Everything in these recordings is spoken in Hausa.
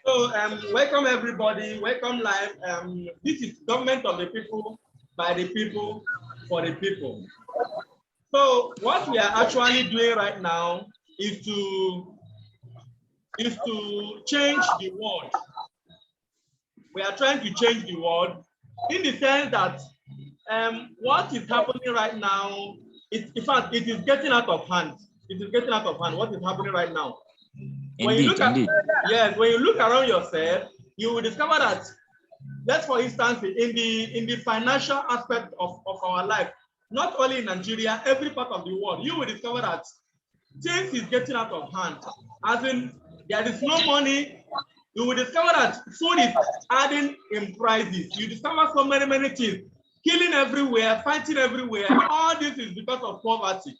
Welcome everybody, welcome live. This is government of the people, by the people, for the people. So what we are actually doing right now is to change the world. We are trying to change the world in the sense that what is happening right now, in fact, it is getting out of hand. It is getting out of hand, what is happening right now. When you look at, yes, when you look around yourself, you will discover that, let's for instance, in the financial aspect of our life, not only in Nigeria, every part of the world, you will discover that things is getting out of hand. As in, there is no money. You will discover that food is adding in prices. You discover so many things, killing everywhere, fighting everywhere. All this is because of poverty.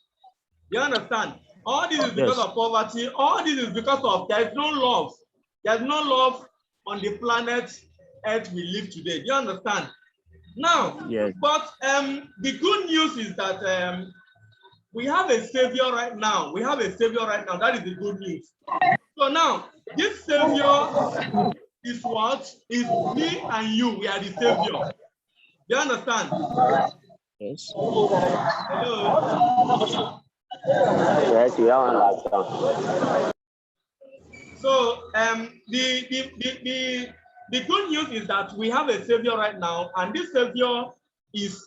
You understand? All this is because of poverty. All this is because of there is no love. There's no love on the planet Earth we live today. Do you understand? Now, but the good news is that we have a savior right now. We have a savior right now. That is the good news. So now, this savior is what? Is me and you. We are the savior. Do you understand? Yes. Hello. Yes, you are. So the good news is that we have a savior right now, and this savior is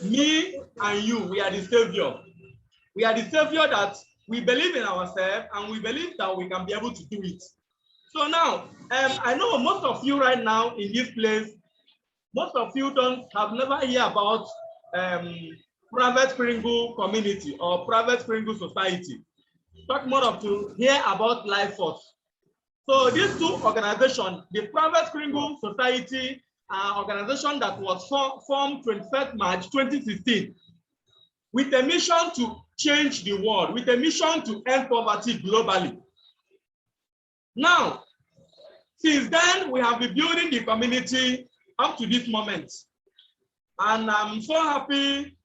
me and you. We are the savior. We are the savior that we believe in ourselves, and we believe that we can be able to do it. So now, I know most of you right now in this place, most of you have never heard about private Springle community or private Springle society. Talk more of to hear about Life Force. So these two organizations, the private Springle Society, organization that was formed 21st March 2016, with a mission to change the world, with a mission to end poverty globally. Now, since then, we have been building the community up to this moment. And I'm so happy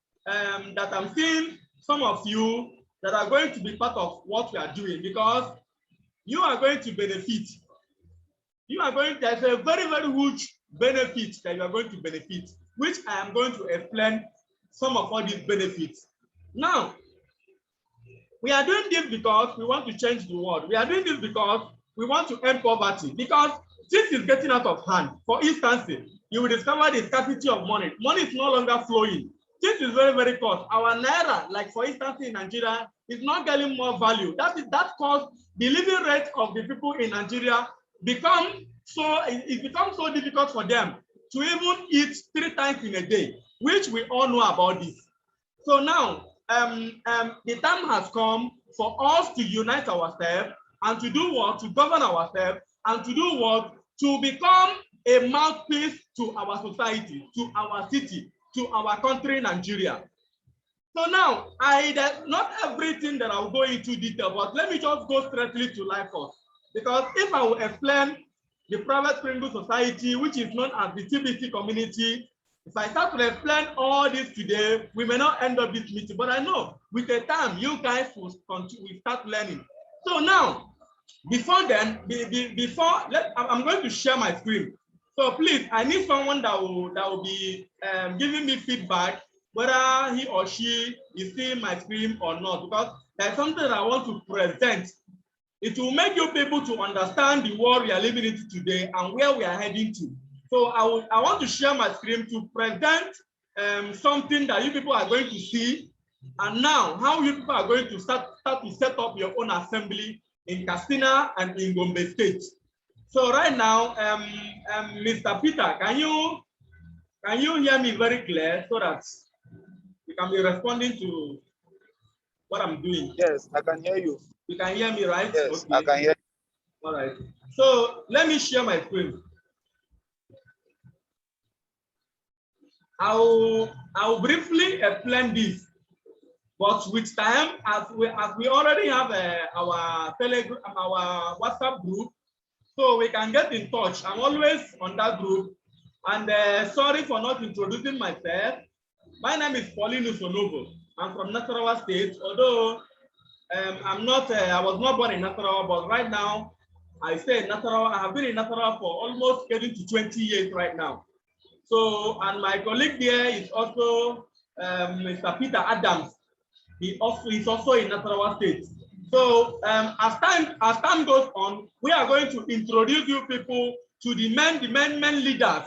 that I'm seeing some of you that are going to be part of what we are doing, because you are going to benefit. You are going, there's a very huge benefit that you are going to benefit, which I am going to explain some of all these benefits. Now, we are doing this because we want to change the world. We are doing this because we want to end poverty, because this is getting out of hand. For instance, you will discover the scarcity of money. Money is no longer flowing. This is very cost. Our naira, like for instance in Nigeria, is not getting more value. That caused the living rate of the people in Nigeria becomes so difficult for them to even eat 3 times in a day, which we all know about this. So now the time has come for us to unite ourselves and to do what? To govern ourselves, and to do what? To become a mouthpiece to our society, to our city, to our country, Nigeria. So now, not everything that I'll go into detail, but let me just go straightly to Life Force. Because if I will explain the private Springle Society, which is known as the TBC community, if I start to explain all this today, we may not end up this meeting, but I know with the time, you guys will start learning. So now, before then, I'm going to share my screen. So please, I need someone that will be giving me feedback, whether he or she is seeing my screen or not, because there's something that I want to present. It will make you people to understand the world we are living into today and where we are heading to. So I want to share my screen to present something that you people are going to see, and now how you people are going to start to set up your own assembly in Katsina and in Gombe State. So right now, Mr. Peter, can you hear me very clear so that you can be responding to what I'm doing? Yes, I can hear you. You can hear me, right? Yes, okay. I can hear you. All right. So let me share my screen. I'll briefly explain this, but with time, as we already have our Telegram, our WhatsApp group, so we can get in touch. I'm always on that group. And sorry for not introducing myself. My name is Paulinus Onovo. I'm from Nasarawa State. Although I was not born in Nasarawa, but right now I stay in Nasarawa. I have been in Nasarawa for almost getting to 20 years right now. So, and my colleague there is also Mr. Peter Adams. He's also in Nasarawa State. So as time goes on, we are going to introduce you people to the men leaders,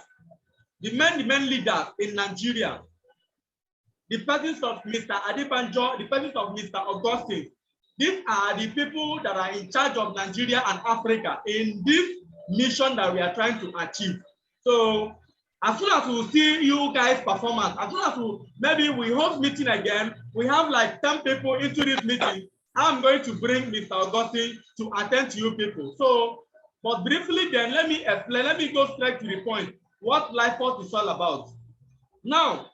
the men leaders in Nigeria. The persons of Mr. Adebanjo, the persons of Mr. Augustine. These are the people that are in charge of Nigeria and Africa in this mission that we are trying to achieve. So as soon as we see you guys' performance, as soon as maybe we host meeting again, we have like 10 people into this meeting. I'm going to bring Mr. Augustine to attend to you people. So, but briefly then, let me explain, let me go straight to the point, what Life Force is all about. Now,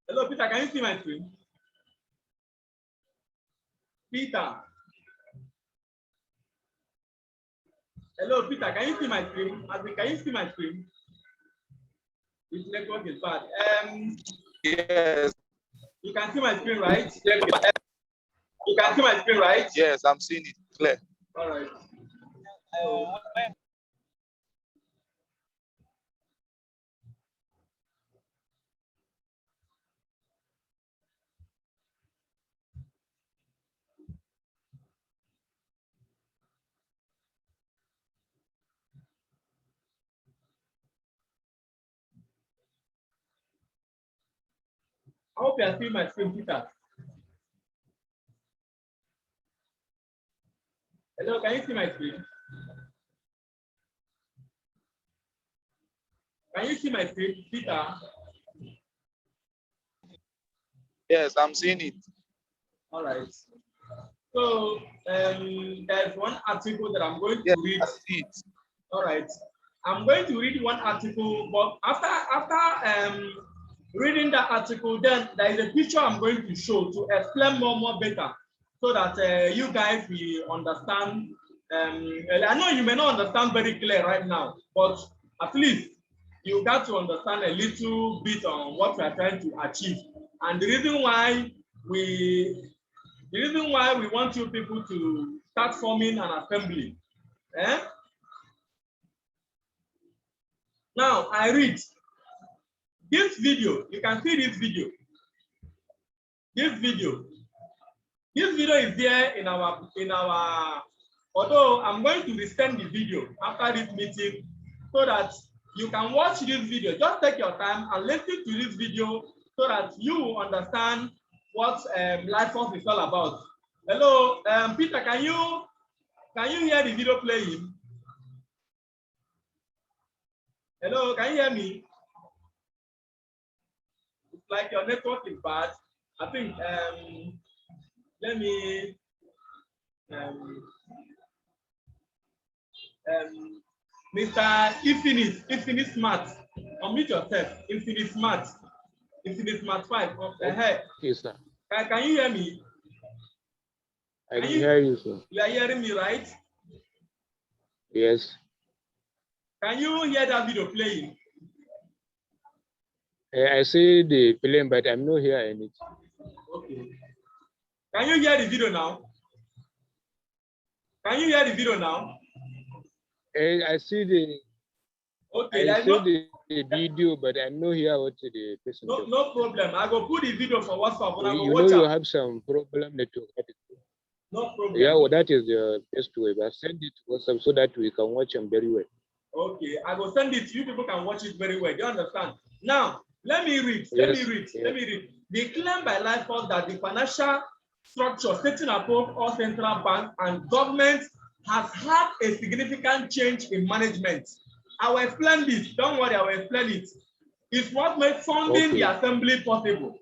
hello, Peter, can you see my screen? Peter. Hello, Peter, can you see my screen? Can you see my screen? This network is bad. Yes. You can see my screen, right? You can see my screen, right? Yes, I'm seeing it clear. All right. I hope you are seeing my screen, Peter. Hello, can you see my screen? Can you see my screen, Peter? Yes, I'm seeing it. All right. So there's one article that I'm going to read. I see it. All right. I'm going to read one article, but after reading that article, then there is a picture I'm going to show to explain more better, so that you guys will understand. I know you may not understand very clear right now, but at least you got to understand a little bit on what we are trying to achieve, and the reason why we want you people to start forming an assembly. Eh? Now I read this video. You can see this video. This video is there in our. Although I'm going to resend the video after this meeting, so that you can watch this video. Just take your time and listen to this video so that you understand what Life Force is all about. Hello, Peter. Can you hear the video playing? Hello, can you hear me? It's like your network is bad. I think let me Mr. Infinite Smart, unmute yourself. Infinite Smart 5. Okay, sir. Can you hear me? I can hear you, sir. You are hearing me, right? Yes. Can you hear that video playing? I see the playing, but I'm not hearing it. Okay. Can you hear the video now? Can you hear the video now? I see the. Okay. I see the video, but I'm not here what the person. No problem. I go put the video for WhatsApp. You know you have some problem network. No problem. Yeah, well, that is the best way. But send it to WhatsApp so that we can watch them very well. Okay, I will send it to you. People can watch it very well. Do you understand? Now, let me read. Let me read. They claim by Life Force that the financial structure sitting above all central banks and governments has had a significant change in management. I will explain this. Don't worry, I will explain it. It's what made funding the assembly possible.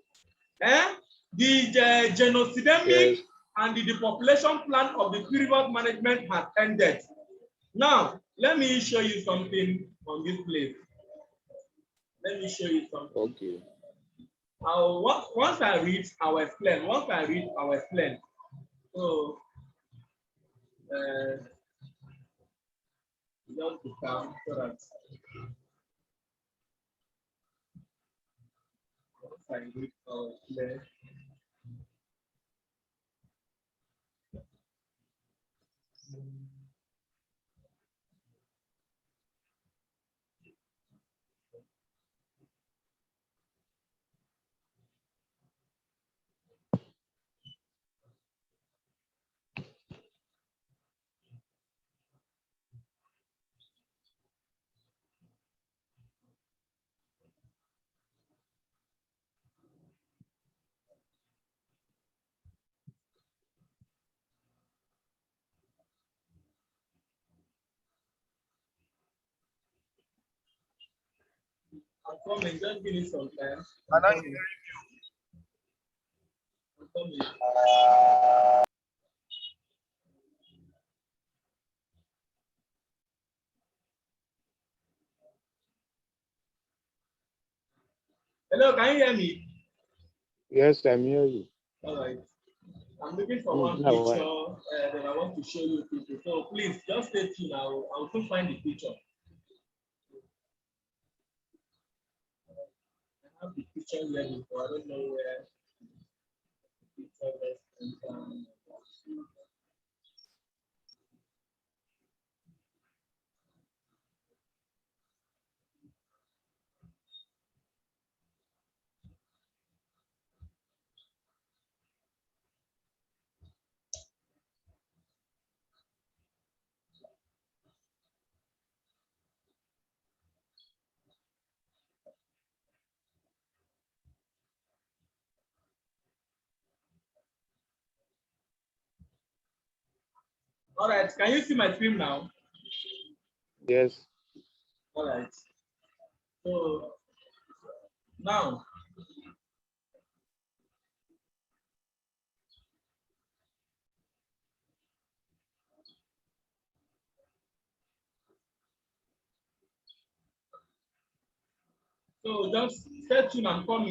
The genocidemic and the depopulation plan of the previous management has ended. Now, let me show you something on this place. Let me show you something. Okay. Once I read, I will explain. Once I read, I will explain. So, just to come so that. I read clear. I'm coming, just give me some time. I'm Can I coming. I'm coming. Hello, can you hear me? Yes, I'm hearing you. All right. I'm looking for one picture that I want to show you people. So please just stay tuned. I'll soon find the picture. I have the picture here before. I don't know where the picture is. All right. Can you see my screen now? Yes. All right. So now, so just stay tuned and come.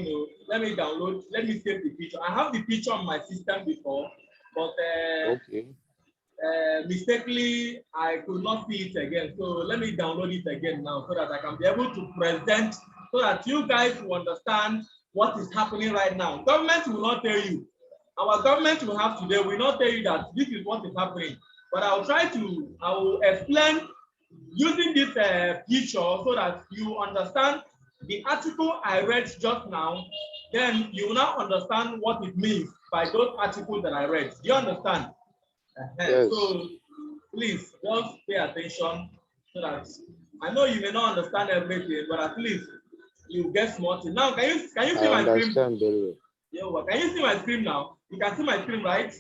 Let me download. Let me save the picture. I have the picture on my system before, but Okay. mistakenly I could not see it again. So let me download it again now so that I can be able to present so that you guys will understand what is happening right now. Government will not tell you. Our government will have today will not tell you that this is what is happening. But I will explain using this picture so that you understand the article I read just now. Then you will now understand what it means by those articles that I read. Do you understand? Yes. So please just pay attention so that I know you may not understand everything, but at least you get small thing. Now, can you see I my screen? understand very well. Yeah, can you see my screen now? You can see my screen, right?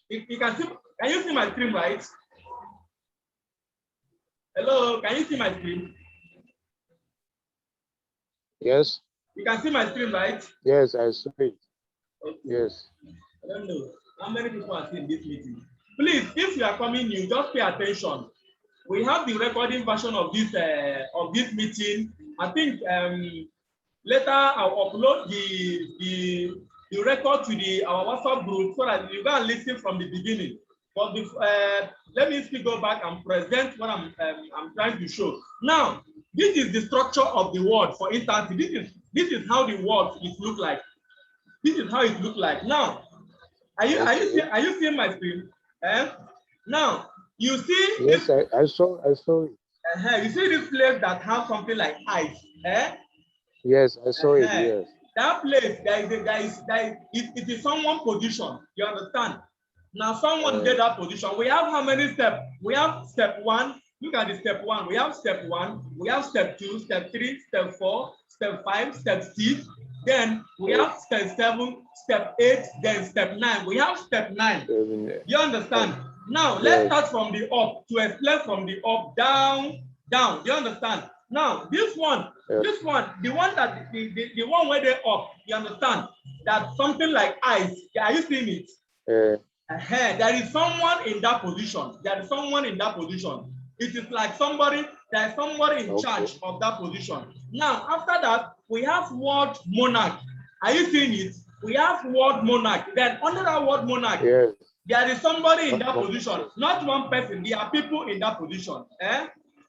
You can see. Can you see my screen, right? Hello, can you see my screen? Yes. You can see my screen, right? Yes, I saw it. Okay. Yes. I don't know how many people are in this meeting. Please, if you are coming new, just pay attention. We have the recording version of this meeting. I think later I'll upload the record to our WhatsApp group so that you can listen from the beginning. But let me still go back and present what I'm trying to show. Now, this is the structure of the word for instance. This is how the word look like. This is how it look like. Now, are you seeing my screen? Now, you see. Yes, I saw it. You see this place that has something like ice. Yes, I saw it. Yes. That place, it is someone position. You understand? Now, someone get that position. We have how many steps? We have step 1. Look at the step 1. We have step 1. We have step 2, step 3, step 4, step 5, step 6. Then we have step 7, step 8, then step 9. We have step 9. You understand? Now, let's start from the up to explain from the up down. Do you understand? Now, this one, the one that the one where they up, you understand? That something like ice. Are you seeing it? There is someone in that position. There is someone in that position. It is like there is somebody in charge of that position. Now, after that, we have word monarch. Are you seeing it? We have word monarch. Then under that word monarch, there is somebody in that position. Not one person. There are people in that position.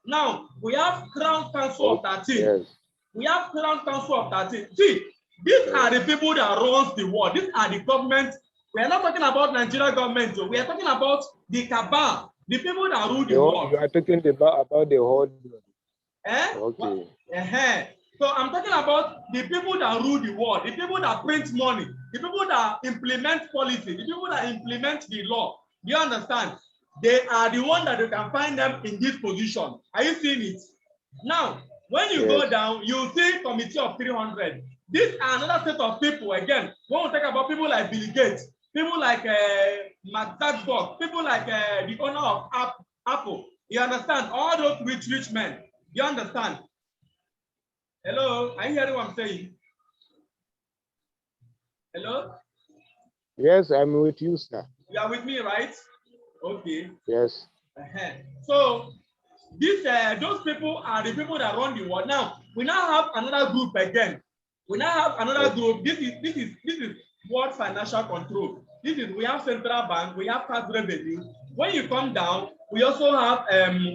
Now, we have Crown Council of 13. We have Crown Council of 13. See, these are the people that runs the world. These are the government. We are not talking about Nigeria government. We are talking about the cabal, the people that rule the world. You are talking about the whole. Eh? Okay. So I'm talking about the people that rule the world, the people that print money, the people that implement policy, the people that implement the law. Do you understand? They are the ones that you can find them in this position. Are you seeing it? Now, when you go down, you see committee of 300. These are another set of people. Again, when we talk about people like Bill Gates, people like Mark Zuckerberg, people like the owner of Apple. You understand? All those rich men. You understand? Hello, are you hearing what I'm saying? Hello? Yes, I'm with you, sir. You are with me, right? Okay. Yes. So those people are the people that run the world. Now we now have another group again. We now have another group. This is World Financial Control. We have central bank. We have tax revenue. When you come down, we also have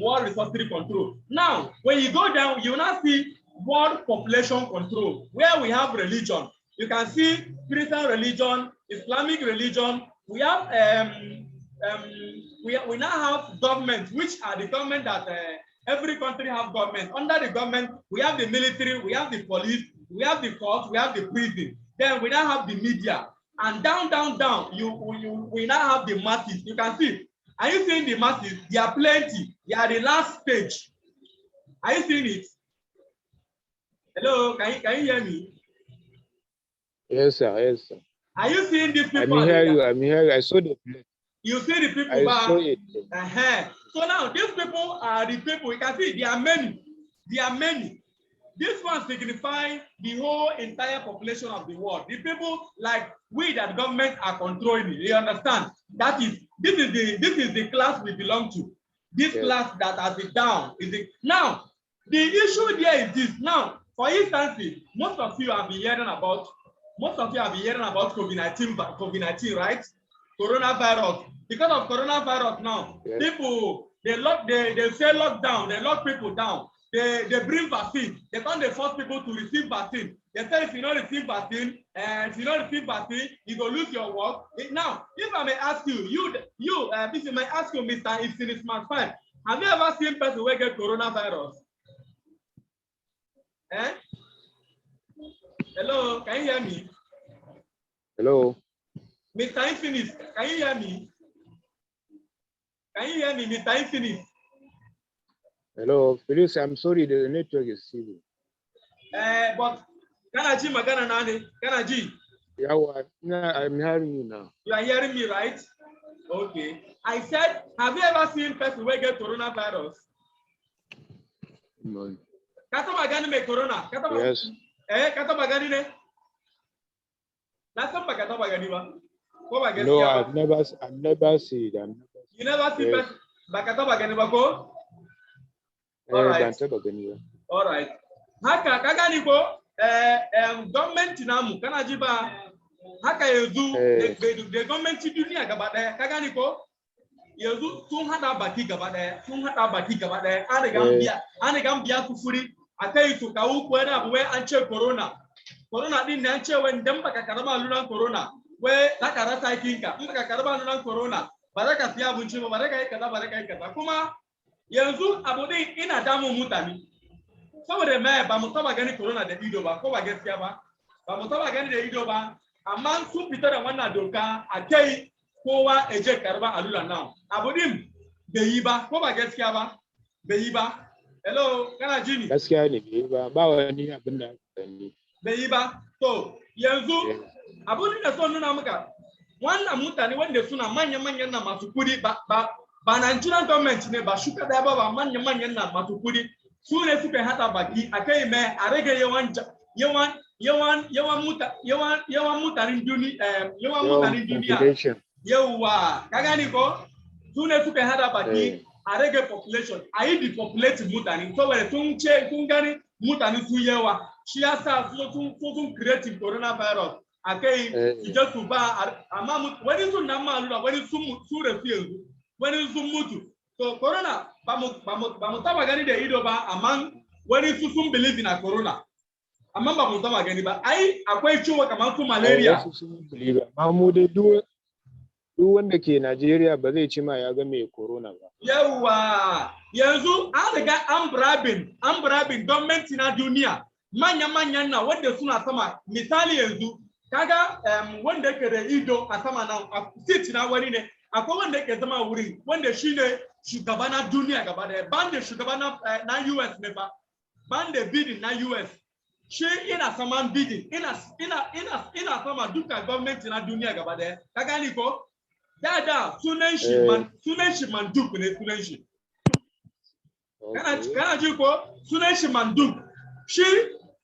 World Resources Control. Now, when you go down, you will now see World Population Control, where we have religion. You can see Christian religion, Islamic religion. We have we now have government, which are the government that every country have government. Under the government, we have the military, we have the police, we have the court, we have the prison. Then we now have the media. And down, we now have the masses. You can see. Are you seeing the masses? They are plenty. They are the last stage. Are you seeing it? Hello, can you hear me? Yes, sir. Yes, sir. Are you seeing these people? I'm here. I saw the plate. You see the people. I saw it. So now these people are the people. You can see there are many. There are many. This one signifies the whole entire population of the world. The people like we that government are controlling. You understand? This is the class we belong to. This class that has it down is it. Now the issue there is this. Now, for instance, most of you have been hearing about COVID-19, right? Coronavirus. Because of coronavirus now, people they say lockdown, they lock people down. They bring vaccine. They force people to receive vaccine. They say if you don't receive vaccine, you go lose your work. Now, if I may ask you, if you may ask you, Mr. Isinisman 5, have you ever seen person who get coronavirus? Eh? Hello, can you hear me? Hello. Mr. Infinite, can you hear me? Can you hear me, Mr. Infinite? Hello, Felix, I'm sorry, the network is silly. But Kanaji Magana Nani, Kanaji. Yeah, I'm hearing you now. You are hearing me, right? Okay. I said, have you ever seen person who get coronavirus? No. Kata Magani me corona. Yes. Kata Magani ne? Last time Kata Magani ba? No, I've never seen them. You never see person Kata Magani ba ko? All right. All right. Haka kagani ko government namu kana jiba haka yezu the government dunia gaba daya kagani ko yezu sun hada baki gaba daya an biya kufuri akai su kawo ko da wai an ce corona din ne an ce wai dan baka karama lunan corona wai zaka rasa kinka in baka karama lunan corona ba za ka siya abinci ba za ka yi kaza kuma yanzu abu din ina damun mutane saboda mai ba mu taba gani corona da ido ba ko ba gaskiya ba mu taba gani da ido ba amma sun fita da wannan doka a kai kowa ya je karba alula nan abu din bai yi ba ko ba gaskiya ba bai yi ba. Hello, kana ji ni? Gaskiya ne bai yi ba, ba wani abin da bai yi ba. To yanzu abu da so nuna maka wannan mutane wanda suna manyan na masu kudi ba Nigerian government ne ba shuka da ba manyan na masu kudi su ne suka hada baki akai mai a rage yawan mutanen duniya yawa ka gani ko su ne suka hada baki a rage population a yi depopulate mutane saboda sun gani mutane su yawa shi yasa sun create coronavirus akai su je su ba amma wani sun nan ma lura wani sun rafi yanzu wani sun mutu so corona ba mu taba gani da ido ba amma wani sun believe in a corona amma ba mu taba gani ba. Ai akwai ciwo kamar su malaria. Wasu sun believe amma mu dai duk wanda ke Najeriya ba zai ci ma ya ga mai corona ba. Yawa yanzu an riga an brabin gwamnati na duniya manya-manyan na wanda suna sama misali yanzu kaga wanda yake da ido a sama nan a seat na wani ne akwai wanda yake zama wuri wanda shine shugaba na duniya gaba daya banda shugaba na US ne ba banda bidin na US shi ina saman bidin ina sama duka gwamnati na duniya gaba daya ka gani ko da sunan shi Manduk ne sunan shi kana ji ko sunan shi Manduk shi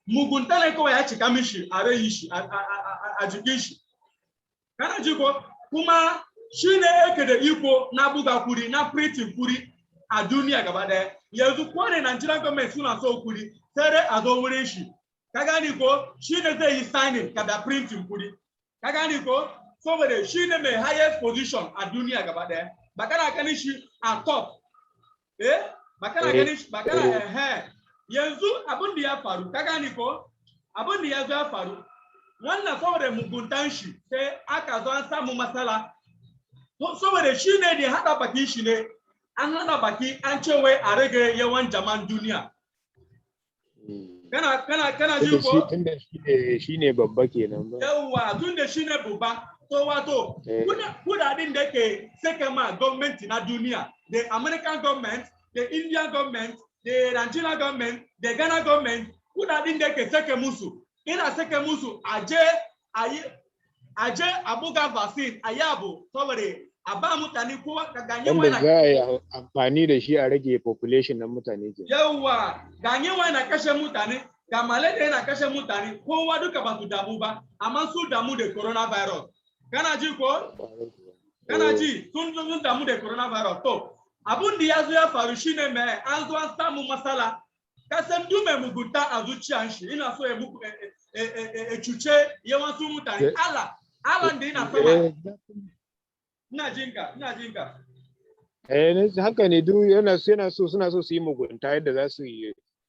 mugunta ne kawai ya cika mishi a rai shi a jikin shi kana ji ko kuma shi ne yake da iko na buga kuri na printing kuri a duniya gaba daya yanzu ko ne Nigerian government suna so kuri sai dai a zo wurin shi ka gani ko shi ne zai yi signing kada printing kuri ka gani ko saboda shi ne mai highest position a duniya gaba daya ba kana ganin shi a top ba kana ganin shi ba kana yanzu abin da ya faru ka gani ko abin da ya zo ya faru wannan saboda muguntan shi sai aka zo an samu matsala saboda shi ne da hada baki shi ne an hada baki an ce wai a rage yawan jama'an duniya kana ji ko tunda shi ne babba kenan ba yawa tunda shi ne babba to wato kudaden da ke saka ma gwamnati na duniya the American government the Indian government the Nigerian government the Ghana government kudaden da ke saka musu ina saka musu aje abuga vaccine ayabu saboda a ba mutane kowa ka ganye wanda za a yi amfani da shi a rage population na mutane ke yawa ganye wani na kashe mutane ga malaria na kashe mutane kowa duka ba su damu ba amma su damu da coronavirus kana ji ko kana ji sun damu da coronavirus to abun da ya zo ya faru shine mai an zo an samu matsala kasan duk mai mugunta a zuciyar shi ina so ya muku cuce yawancin mutane Allah da yana sama ina jinka haka ne duk yana so suna so su yi mugunta yadda za su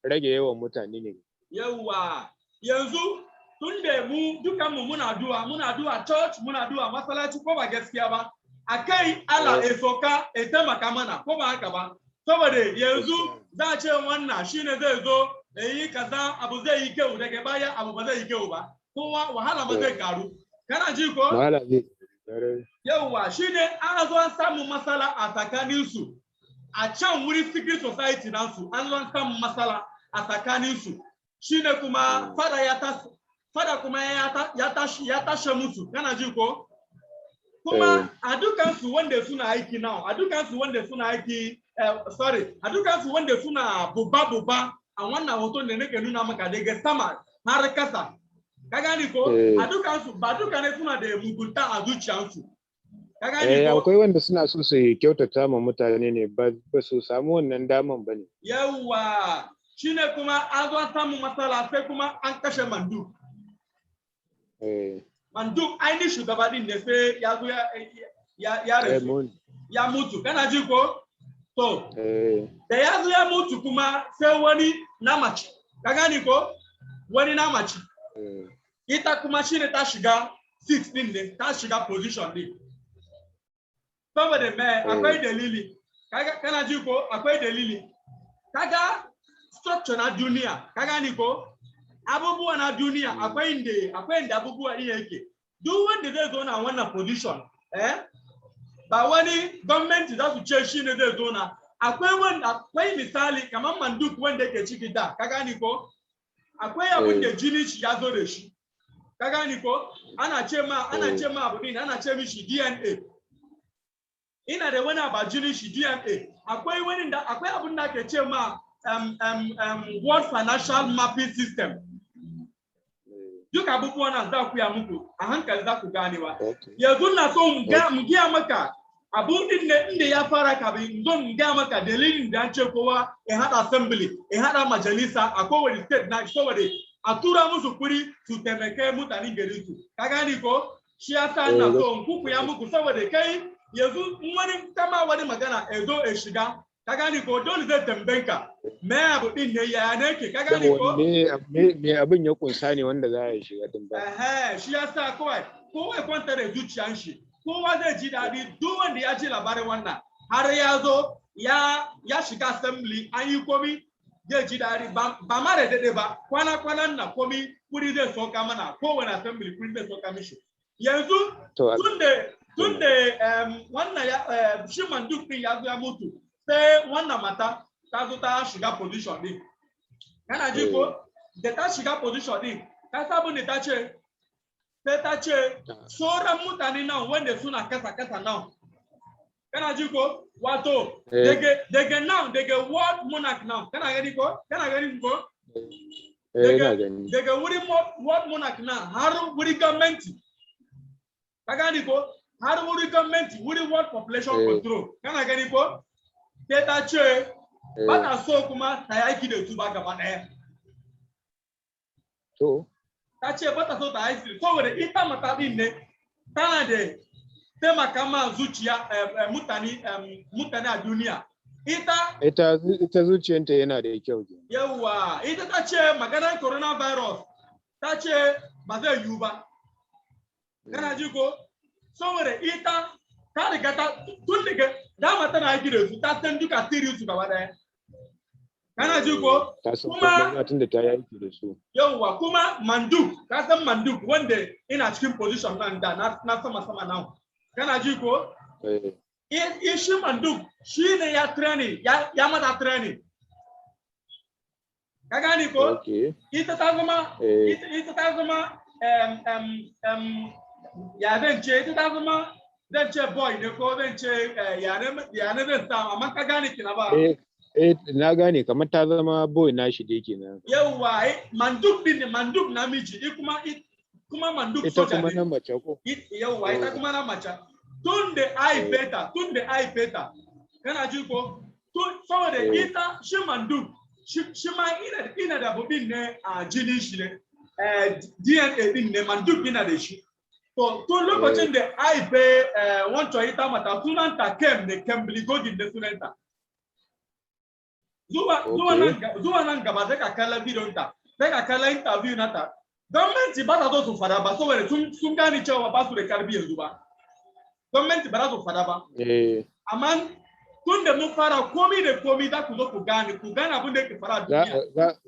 rage yawan mutane ne yawa yanzu tun da mu dukanmu muna du'a church muna du'a masallaci ko ba gaskiya ba akai Allah ya soka ya taimaka mana ko ba haka ba saboda yanzu za a ce wannan shine zai zo da yi kaza abu zai yi kyau daga baya abu ba zai yi kyau ba kowa wahala ba zai karu kana ji ko wahala zai yawa shine an zo an samu matsala a tsakanin su a can wuri secret society nasu an zo an samu matsala a tsakanin su shine kuma fada kuma ya tashi musu kana ji ko kuma a dukansu wanda suna aiki now a dukansu wanda suna aiki a dukansu wanda suna buba a wannan hoton da nake nuna maka daga sama har kasa ka gani ko a dukansu ba duka ne suna da mugunta a zuciyarsu ka gani ko akwai wanda suna so su kyautata ma mutane ne ba su samu wannan daman bane yawa shine kuma an zo samu matsala sai kuma an kashe Manduk Manduk ainihin shugaba din ne sai ya zo ya mutu kana ji ko to da ya zo ya mutu kuma sai wani na mace ka gani ko wani na mace ita kuma shine ta shiga 6 din ne ta shiga position din saboda mai akwai dalili kana ji ko akwai dalili kaga structure na duniya ka gani ko abubuwa na duniya akwai inda abubuwa din yake duk wanda zai zo na wannan position ba wani gwamnati za su ce shi ne zai zo na akwai misali kamar Manduk wanda yake ciki da ka gani ko akwai abin da jini shi ya zo da shi ka gani ko ana ce ma abu din ana ce mishi DNA ina da wani ba jini shi DNA akwai abin da ke ce ma World Financial Mapping System duk abubuwan nan za ku ya muku a hankali za ku ganewa yanzu na so mu giya maka abun din ne inda ya fara kafin zo mu giya maka dalilin da an ce kowa ya hada assembly ya hada majalisa a kowane state na saboda a tura musu kuri su taimake mutanen gari su ka gani ko shi ya sa na so ku ya muku saboda kai yanzu wani kama wani magana ya zo ya shiga ka gani ko dole zai tambayenka me abu din ne ya ne ke ka gani ko me abin ya kunsa ne wanda za a shiga din ba shi yasa kawai kowa kwanta da zuciyan shi kowa zai ji daɗi duk wanda ya ji labarin wannan har ya zo ya shiga assembly an yi komi zai ji daɗi ba ma da daɗe ba kwanan na komi kuri zai soka mana kowane assembly kuri zai soka mishi yanzu tun da wannan shi manduk din ya zo ya mutu sai wannan mata ta zo ta shiga position din kana ji ko da ta shiga position din ta sabu ne ta ce sai ta ce sauran mutane nan wanda suna kasa nan kana ji ko wato daga nan daga world monarch now kana gani ko daga wurin world monarch nan har wurin gwamnati ka gani ko har wurin gwamnati wurin world population control kana gani ko sai ta ce ba ta so kuma ta yi aiki da su ba gaba ɗaya ta ce ba ta so ta aiki saboda ita mata din ne tana da taimaka ma zuciya mutane a duniya ita zuciyanta yana da kyau yawa ita ta ce maganar coronavirus ta ce ba zai yiwu ba kana ji ko saboda ita ta riga ta tun daga dama tana aiki da su ta san duka sirri su gaba daya kana ji ko kuma tun da ta yi aiki da su yawa kuma manduk ka san manduk wanda ina cikin position nan da na sama nan kana ji ko shi manduk shi ne ya training ya mata training ka gani ko ita ta zama ya zan ce ita ta zama zan ce boy ne ko zan ce ya ne zan samu amma ka gane kina ba na gane kamar ta zama boy na shi dai kenan yawa manduk din ne manduk namiji kuma manduk ita kuma na mace ko yawa ita kuma na mace tun da ai beta kana ji ko saboda ita shi manduk shi ma ina da bubin ne a jinin shi ne DNA din ne manduk ina da shi to tun lokacin da ai be wancan ita mata sunanta kem ne Kembly Godin da sunanta zuwa nan gaba sai ka kalla bidiyon ta sai ka kalla interview nata gwamnati ba ta zo su fada ba saboda sun gane cewa ba su da karbi yanzu ba gwamnati ba za su fada ba amma tun da mun fara komi da komi za ku zo ku gane abin da yake fara duniya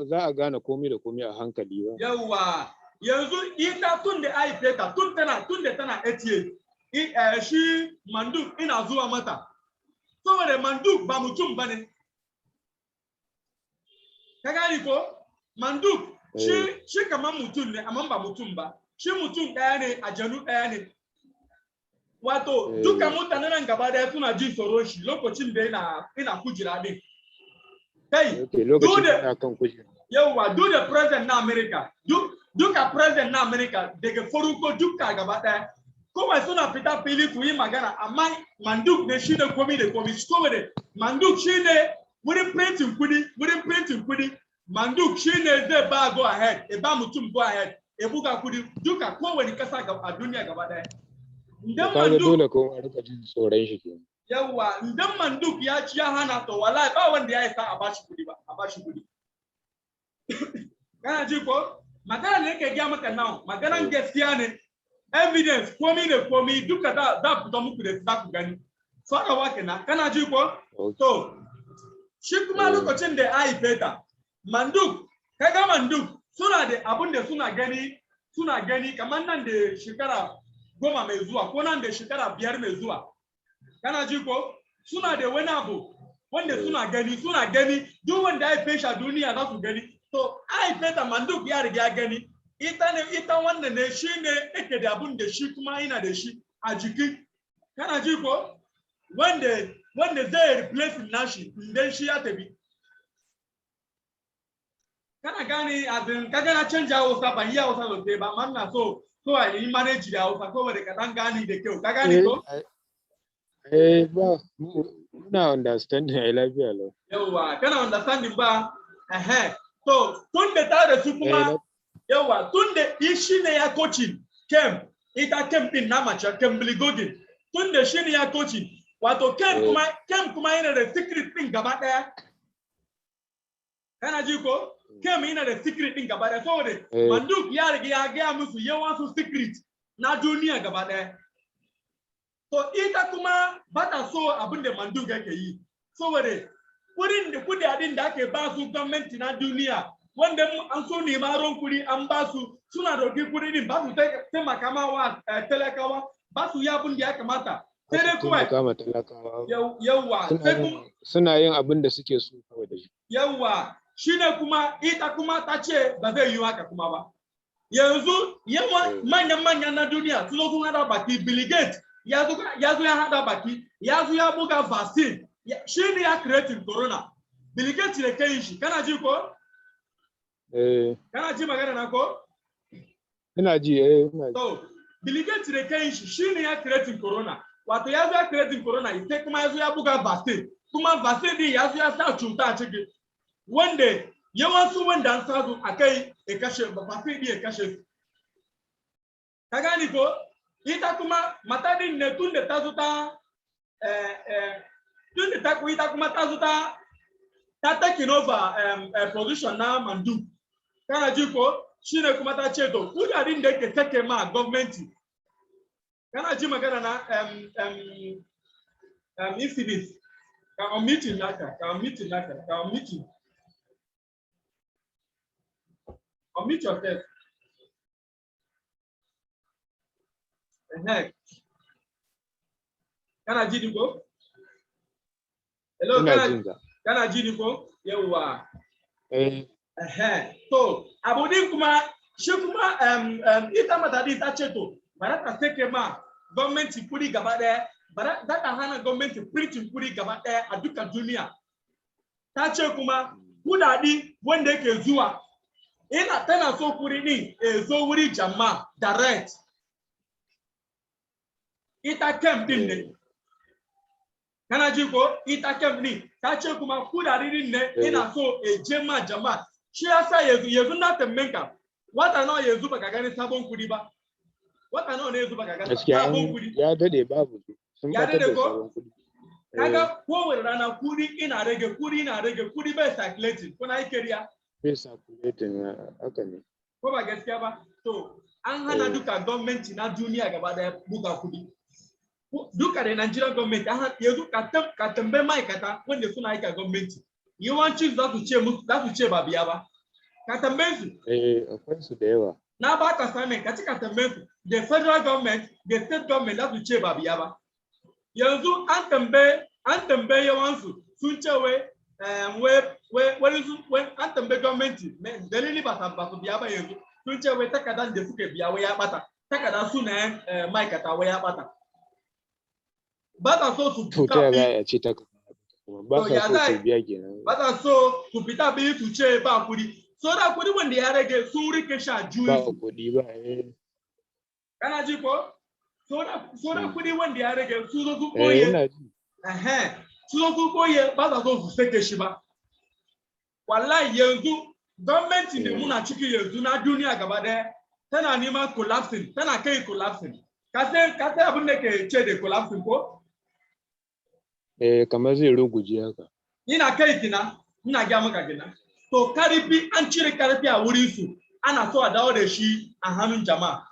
za a gane komi da komi a hankali ba yawa yanzu ita tun da haife ta tun da tana 88 shi manduk ina zuwa mata saboda manduk ba mutum bane ka gani ko manduk shi kamar mutum ne amma ba mutum ba shi mutum ɗaya ne a janu ɗaya ne wato duka mutanen nan gaba daya suna jin tsoron shi lokacin da ina kujira din kai yawa duk da president na America duka president na America daga farko duka gaba daya kuma suna fita fili su yi magana amma manduk ne shi da komi da komi saboda manduk shi ne wurin printing kudi manduk shi ne zai ba go ahead e ba mutum go ahead e buga kudi duka kowane kasa a duniya gaba daya idan manduk dole ko a rika jin tsoron shi ke yawa idan manduk ya ci ya hana to wallahi ba wanda ya isa a bashi kudi kana ji ko magana ne ke ga maka nan maganan gaskiya ne evidence komi da komi duka da fito muku da za ku gani farawa kenan kana ji ko to shi kuma lokacin da ai beta manduk kaga manduk suna da abin da suna gani kamar nan da shekara 10 mai zuwa ko nan da shekara 5 mai zuwa kana ji ko suna da wani abu wanda suna gani duk wanda ya fesha duniya za su gani to ai beta manduk ya riga gani ita wannan ne shi ne yake da abun da shi kuma yana da shi a jiki kana ji ko wanda zai replace nashi idan shi ya tafi kana gane abin kaga na canja Hausa ban yi Hausa sosai ba amma na so a yi manage da Hausa saboda ka dan gane da kyau ka gane ko ba muna understanding I love you yawa kana understanding ba to tun da ta da su kuma yawa tun da shi ne ya coaching kem ita kem din na mace Kembly Godin tun da shi ne ya coaching wato kem kuma yana da secret din gaba daya kana ji ko kem yana da secret din gaba daya saboda Manduk ya riga ya ga musu yawan su secret na duniya gaba daya to ita kuma ba ta so abin da Manduk yake yi saboda kudadin da ake ba su gwamnati na duniya wanda an so nema ron kuri an ba su suna dauki kudi din ba su taimaka ma wa talakawa ba su yi abin da ya kamata sai dai kuma yawa suna yin abin da suke so kawai da shi yawa shine kuma ita kuma ta ce ba zai yi haka kuma ba yanzu yawan manyan na duniya sun zo sun hada baki Bill Gates ya zo ya hada baki ya zo ya buga vaccine shi ne ya creating corona Bill Gates ne kai shi kana ji ko kana ji magana na ko ina ji ina ji so Bill Gates ne kai shi ne ya creating corona wato ya zo ya creating corona sai kuma ya zo ya buga vaccine kuma vaccine din ya zo ya sa cuta a ciki wanda yawansu wanda an sa su akai ya kashe vaccine din ya kashe su ka gani ko ita kuma mata din ne tun da ta zo ta tun da ta ita kuma ta zo ta taking over position na Manduk kana ji ko shine kuma ta ce to kudadin da yake take ma gwamnati kana ji magana na incident ka meeting unmute yourself kana ji ni ko hello kana ji ni ko yawa to abudin kuma shi kuma ita matadi ta ce to bara ta take ma gwamnati kudi gaba daya bara za ta hana gwamnati printing kudi gaba daya a duka duniya ta ce kuma kudadi wanda yake zuwa ina tana so kudi din zo wuri jama'a direct ita kem din ne kana ji ko ita kem din ta ce kuma kudadi din ne ina so je ma jama'a shi yasa yanzu na tambenka wata nawa yanzu baka gani sabon kudi ba wata nawa ne yanzu baka gani sabon kudi ya dade babu sun ya dade ko sabon kudi kaga kowane rana kudi ina rage kudi bai circulating kuna yi kariya bai circulating haka ne ko ba gaskiya ba to an hana duka gwamnati na duniya gaba daya buga kudi duka da Nigerian government an yanzu ka tambaye ma'aikata wanda suna aika gwamnati yawancin za su ce ba biya ba ka tambaye su akwai su da yawa na ba ka same ka ci ka tambaye su the federal government the state government za su ce ba biya ba yanzu an tambaye yawansu sun ce wai an tambaye gwamnati dalili ba su biya ba yanzu sun ce wai takardar da suka biya wai ya bata takardar sunayen ma'aikata wai ya bata ba ta so su fita ya ce ta ba sa so su biya kenan ba ta so su fita biyu su ce ba kudi so da kudi wanda ya rage sun rike sha juyi ba kudi ba kana ji ko so da kudi wanda ya rage su zo su koye su zo su koye ba sa so su sake shi ba wallahi yanzu gwamnati ne muna ciki yanzu na duniya gaba daya tana neman collapsing tana kai collapsing ka sai abin da ke ce da collapsing ko kamar zai ruguje haka ina kai kina ina ga maka kina to karfi an cire karfi a wurin su ana so a dawo da shi a hannun jama'a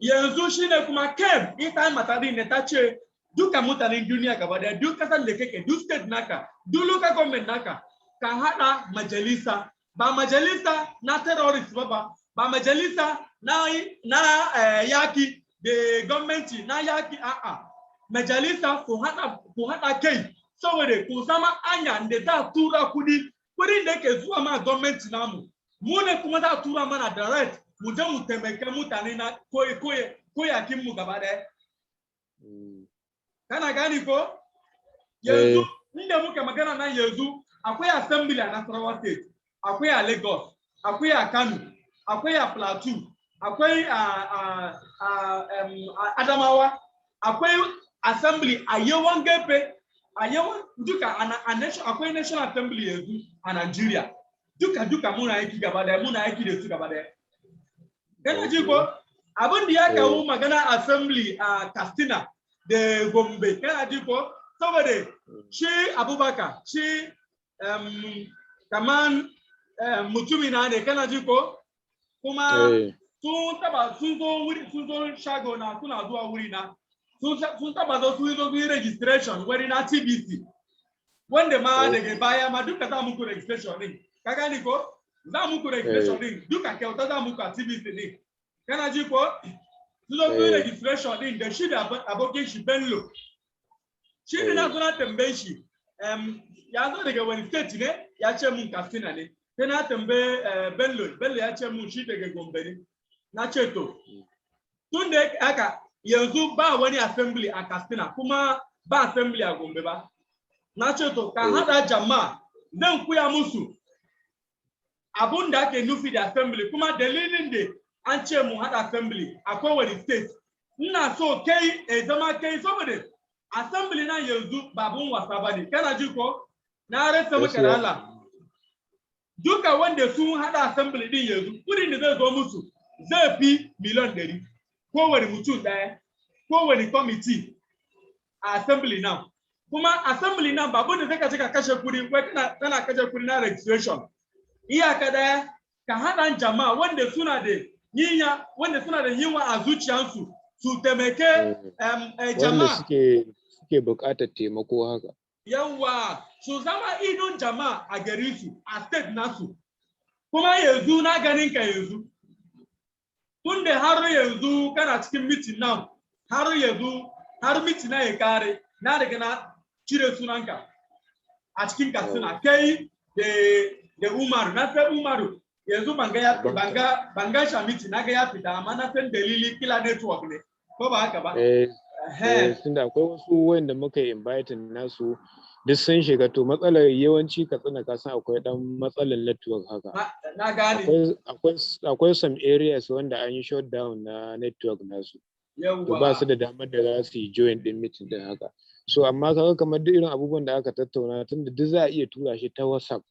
yanzu shine kuma kem ita matari ne ta ce duka mutanen duniya gaba daya duk kasar da kake duk state naka duk local government naka ka hada majalisa ba majalisa na terrorist ba majalisa na yaki da gwamnati na yaki a'a majalisa ku hada kai saboda ku sama anya da za tura kudi da ke zuwa ma gwamnati namu mu ne kuma za tura mana direct mu je mu taimake mutane na koyakin mu gaba daya kana gani ko yanzu inda muka magana nan yanzu akwai assembly a Nasarawa state akwai a Lagos akwai a Kano akwai a Plateau akwai a Adamawa akwai assembly a yawan gefe a yawan duka akwai national assembly yanzu a Nigeria duka muna aiki gaba daya muna aiki da su gaba daya kana ji ko abin da ya kawo magana assembly a Katsina da Gombe kana ji ko saboda shi Abubakar shi kaman mutumina ne kana ji ko kuma sun zo shago na suna zuwa wuri na sun taba zo su yi registration wani na TBC wanda ma daga baya ma duka za muku registration din ka gani ko za muku registration din duka kyauta za muku a TBC din kana ji ko su zo su yi registration din da shi da abokin shi Bello shi ne na suna tambaye shi ya zo daga wani state ne ya ce mun Katsina ne sai na tambaye Bello ya ce mun shi daga Gombe ne na ce to tun da haka yanzu ba wani assembly a Katsina kuma ba assembly a Gombe ba na ce to ka hada jama'a zan kuya musu abun da ake nufi da assembly kuma dalilin da an ce mu hada assembly a kowane state ina so kai zama kai saboda assembly na yanzu babun wasa ba ne kana ji ko na rasa maka da Allah duka wanda sun hada assembly din yanzu kudin da zai zo musu zai fi miliyan 100 kowane mutum daya kowane committee a assembly now kuma assembly now babu da zaka cika kashe kudi wai kana kashe kudi na registration iyaka daya ka hada jama'a wanda suna da yiwa a zuciyarsu su taimake jama'a wanda suke buƙatar taimako haka yawa su zama idon jama'a a gari su a state nasu kuma yanzu na ganin ka yanzu tunda har yanzu kana cikin meeting now har meeting na ya kare na daga na cire sunanka a cikin Katsina kai da Umaru na sai Umaru yanzu banga sha meeting na ga ya fita amma na san dalili kila network ne ko ba haka ba tunda akwai wasu wanda muka invite nasu duk sun shiga to matsalar yawanci Katsina ka san akwai dan matsalar network haka na gane akwai some areas wanda an yi shut down na network nasu to ba su da damar da za su yi join din meeting din haka so amma kaga kamar duk irin abubuwan da aka tattauna tunda duk za a iya tura shi ta WhatsApp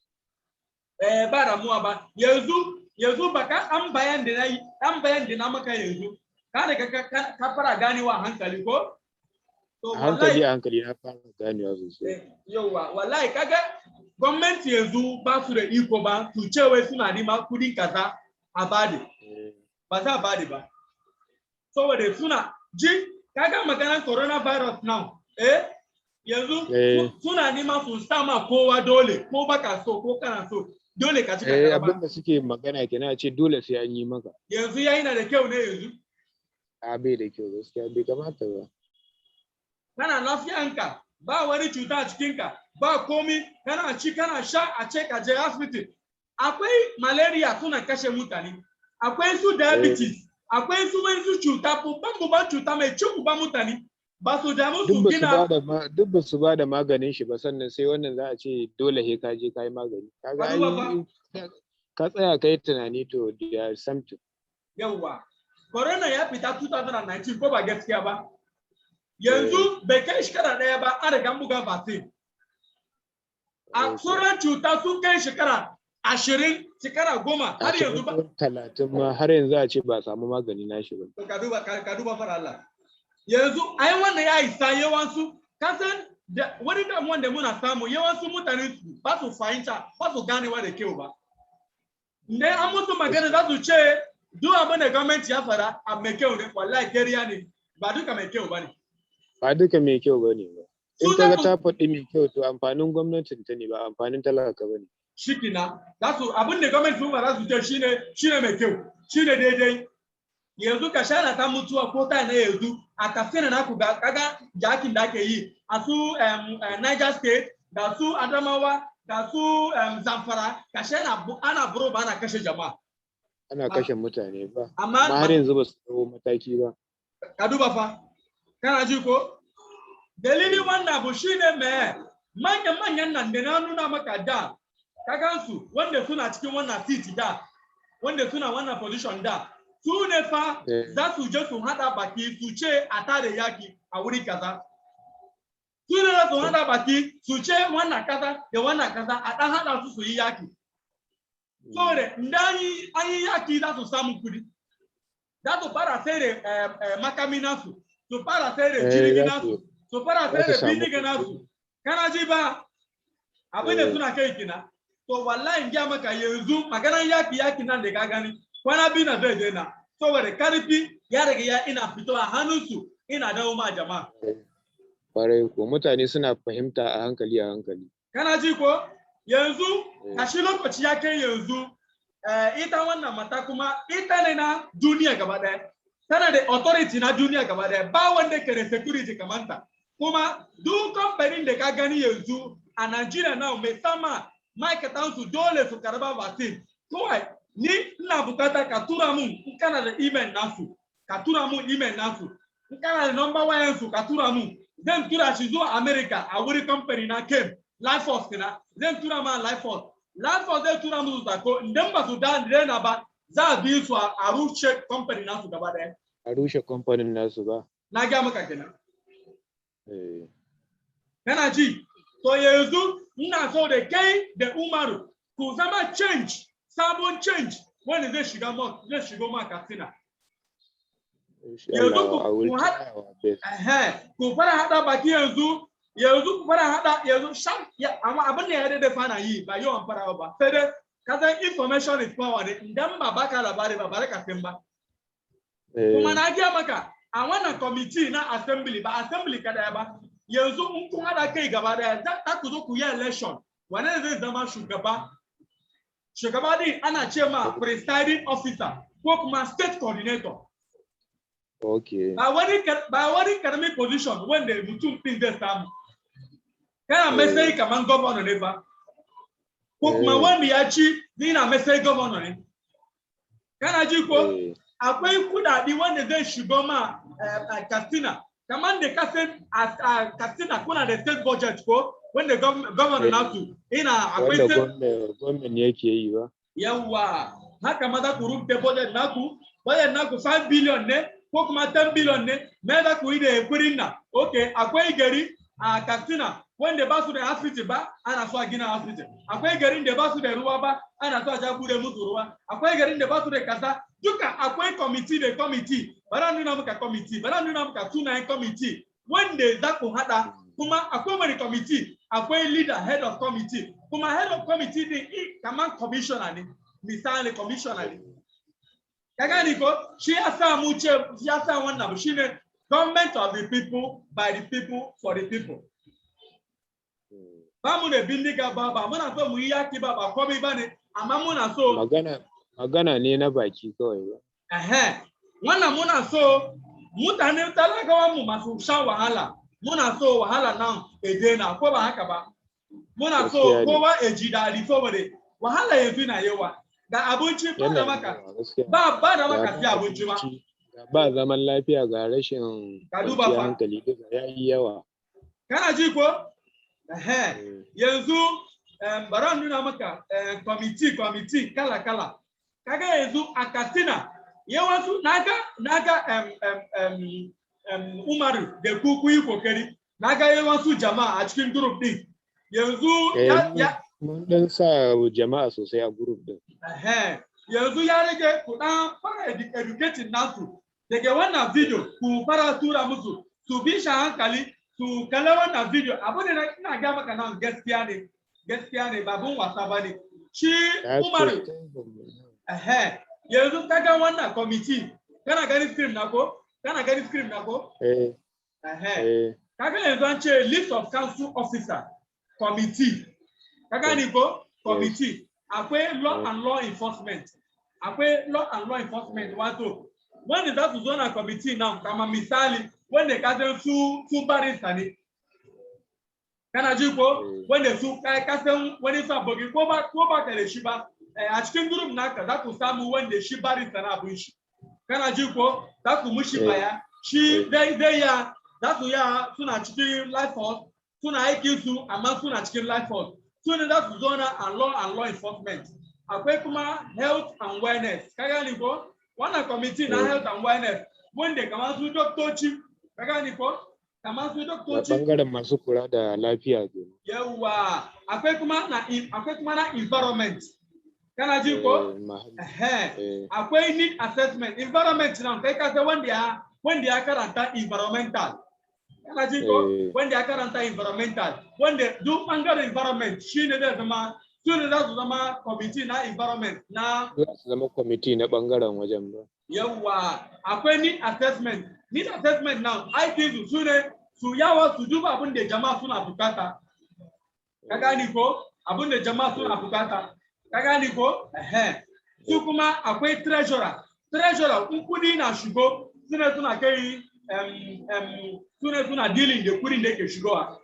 ba damuwa ba yanzu ba ka an bayan da na maka yanzu ka daga ka fara ganewa hankali ko hankali na fara ganewa sosai yawa wallahi kaga gwamnati yanzu ba su da iko ba su ce wai suna nima kudin kaza a bade ba za a bade ba saboda suna ji kaga maganar coronavirus now yanzu suna nima su sama kowa dole ko baka so ko kana so dole ka cika karaba abin da suke magana kenan a ce dole sai an yi maka yanzu yayi na da kyau ne yanzu a bai da kyau gaskiya bai kamata ba kana lafiyanka ba wani cuta a cikinka ba komi kana ci kana sha a ce ka je asibiti akwai malaria suna kashe mutane akwai su diabetes akwai su wani cuta babban cuta mai cin uban mutane ba su damu su gina duk ba su ba da maganin shi ba sannan sai wannan za a ce dole he ka je ka yi magani kaga ka tsaya ka yi tunani to ya something yawa corona ya fita 2019 ko ba gaskiya ba yanzu bai kai shekara daya ba an riga buga vaccine a sauran cuta sun kai shekara 20 shekara 10 har yanzu ba 30 ma har yanzu a ce ba samu magani na shi ba ka duba fara Allah yanzu ai wannan ya isa yawansu kasan da wani damuwan da muna samu yawansu mutane ba su fahimta ba su ganewa da kyau ba ne an musu magana za su ce duk abin da gwamnati ya fara a mai kyau ne wallahi gariya ne ba duka mai kyau ba ne ba duka mai kyau ba ne ba in ka ga ta faɗi mai kyau to amfanin gwamnatin ta ne ba amfanin talaka ba ne shikina za su abin da gwamnati su za su ce shine mai kyau shine daidai yanzu ka shana ta mutuwa ko ta ne yanzu a Katsina na ku ga kaga jakin da ake yi a su Niger State da su Adamawa da su Zamfara ka shana ana buro ba ana kashe jama'a ana kashe mutane ba amma har yanzu ba su dawo mataki ba ka duba fa kana ji ko dalilin wannan abu shine manyan nan da na nuna maka da ka gansu wanda suna cikin wannan seat da wanda suna wannan position da su ne fa za su je su hada baki su ce a tare yaki a wuri kaza su ne za su hada baki su ce wannan kaza da wannan kaza a dan hada su yi yaki so da an yi yaki za su samu kudi za su fara sai da makami nasu su fara sai da jirgi nasu, su fara sai da bindiga nasu. Kana ji ba? Abin da suna kai kina. To wallahi in gya maka yanzu maganar yaki nan da ka gani kwana biyu na zai daina. Saboda karfi ya riga ya ina fito a hannunsu ina dawo ma jama'a. Kwarai ko mutane suna fahimta a hankali a hankali. Kana ji ko? Yanzu a shi lokaci ya kai yanzu ita wannan mata kuma ita ne na duniya gaba ɗaya. Tana da authority na duniya gaba ɗaya ba wanda ke da security kamanta. Kuma duk kamfanin da ka gani yanzu a Najeriya na mai sama ma'aikatan su dole su karba vaccine. Kawai ni ina bukata ka tura mun in kana da email nasu, ka tura mun email nasu. In kana da number wayan su ka tura mun. Zan tura shi zuwa America a wuri kamfani na Kem, Life Force kina. Zan tura ma Life Force. Life Force zai tura musu sako idan ba su daina ba za a bi su a rushe kamfani nasu gaba ɗaya. A rushe kamfanin nasu ba. Na gaya maka kenan. Kana ji? To yanzu ina so da kai da Umaru ku zama change, sabon change wanda zai shigo ma Katsina. Yanzu ku fara hada baki yanzu ku fara hada yanzu shan amma abin da ya daidai fana yi ba yawan fara ba sai dai ka san information is power ne idan ba baka labari ba bare ka san ba. Kuma na gaya maka a wannan committee na assembly ba assembly kada ba yanzu in kun hada kai gaba daya za ku zo ku yi election wane zai zama shugaba din ana ce ma presiding officer ko kuma state coordinator. Okay. Ba wani karamin position wanda mutum din zai samu kana mai sai kaman governor ne ba ko kuma wanda ya ci na mai sai governor ne kana ji ko akwai kudadi wanda zai shigo ma Katsina kamar da kasan a Katsina kuna da state budget ko wanda governor nasu ina akwai state government yake yi ba yawa haka ma za ku rubuta budget naku 5 billion ne ko kuma 10 billion ne me za ku yi da kurin na okay akwai gari a Katsina wanda ba su da asibiti ba ana so a gina asibiti akwai garin da ba su da ruwa ba ana so a ja bude musu ruwa akwai garin da ba su da kaza duka akwai committee bara nuna muka committee bara nuna muka sunayen committee wanda za ku hada kuma akwai wani committee akwai leader head of committee kuma head of committee din kamar commissioner ne misali commissioner ne kaga ni ko shi ya sa mu ce ya sa wannan shine government of the people by the people for the people. Ba mu da bindiga ba muna so mu yi yaki ba komai ba ne amma muna so magana ne na baki kawai ba. Wannan muna so mutane talakawa mu masu shan wahala muna so wahala nan daina ko ba haka ba muna so kowa ya ji daɗi saboda wahala yanzu na yawa ga abinci ba da maka ba da maka sai abinci ba ba zaman lafiya ga rashin hankali duka ya yi yawa kana ji ko yanzu bara nuna maka committee kala kaga yanzu a Katsina yawansu naga Umaru da ku yi kokari naga yawansu jama'a a cikin group din yanzu mun dan sa jama'a sosai a group din yanzu ya rage ku dan fara educating nasu daga wannan video ku fara tura musu su bi shi hankali su kalla wannan video abu ne ina ga maka nan gaskiya ne babun wasa bane shi Umaru yanzu kaga wannan committee kana gani screen nako kaga yanzu an ce list of council officer committee kaga ni ko committee akwai law and law enforcement wato wanda za su zo na committee nan kama misali wanda ka san su barista ne kana ji ko wanda su ka san wani sabogi ko ba ka da shi ba a cikin group naka za ku samu wanda shi barista na abun shi kana ji ko za ku mushi baya shi dai ya za su ya suna cikin life force suna aikin su amma suna cikin life force su ne za su zo na and law enforcement akwai kuma health and wellness ka gani ko wannan committee na health and wellness wanda kamar su doktoci ka gani ko kamar su doktoci bangaren masu kula da lafiya ke yawa akwai kuma na environment kana ji ko akwai need assessment environment nan kai ka san wanda wanda ya karanta environmental. Kana ji ko? Wanda ya karanta environmental. Wanda duk bangaren environment shine zai zama su za su zama committee na environment na za su zama committee na bangaren wajen ba. Yawa, akwai need assessment. Need assessment now, aikin su ne su yawa su duba abin da jama'a suna bukata. Ka gani ko? Abin da jama'a suna bukata. Ka gani ko? Su kuma akwai treasurer. Treasurer in kudi na shigo, suna kai suna dealing da kudin da yake shigowa.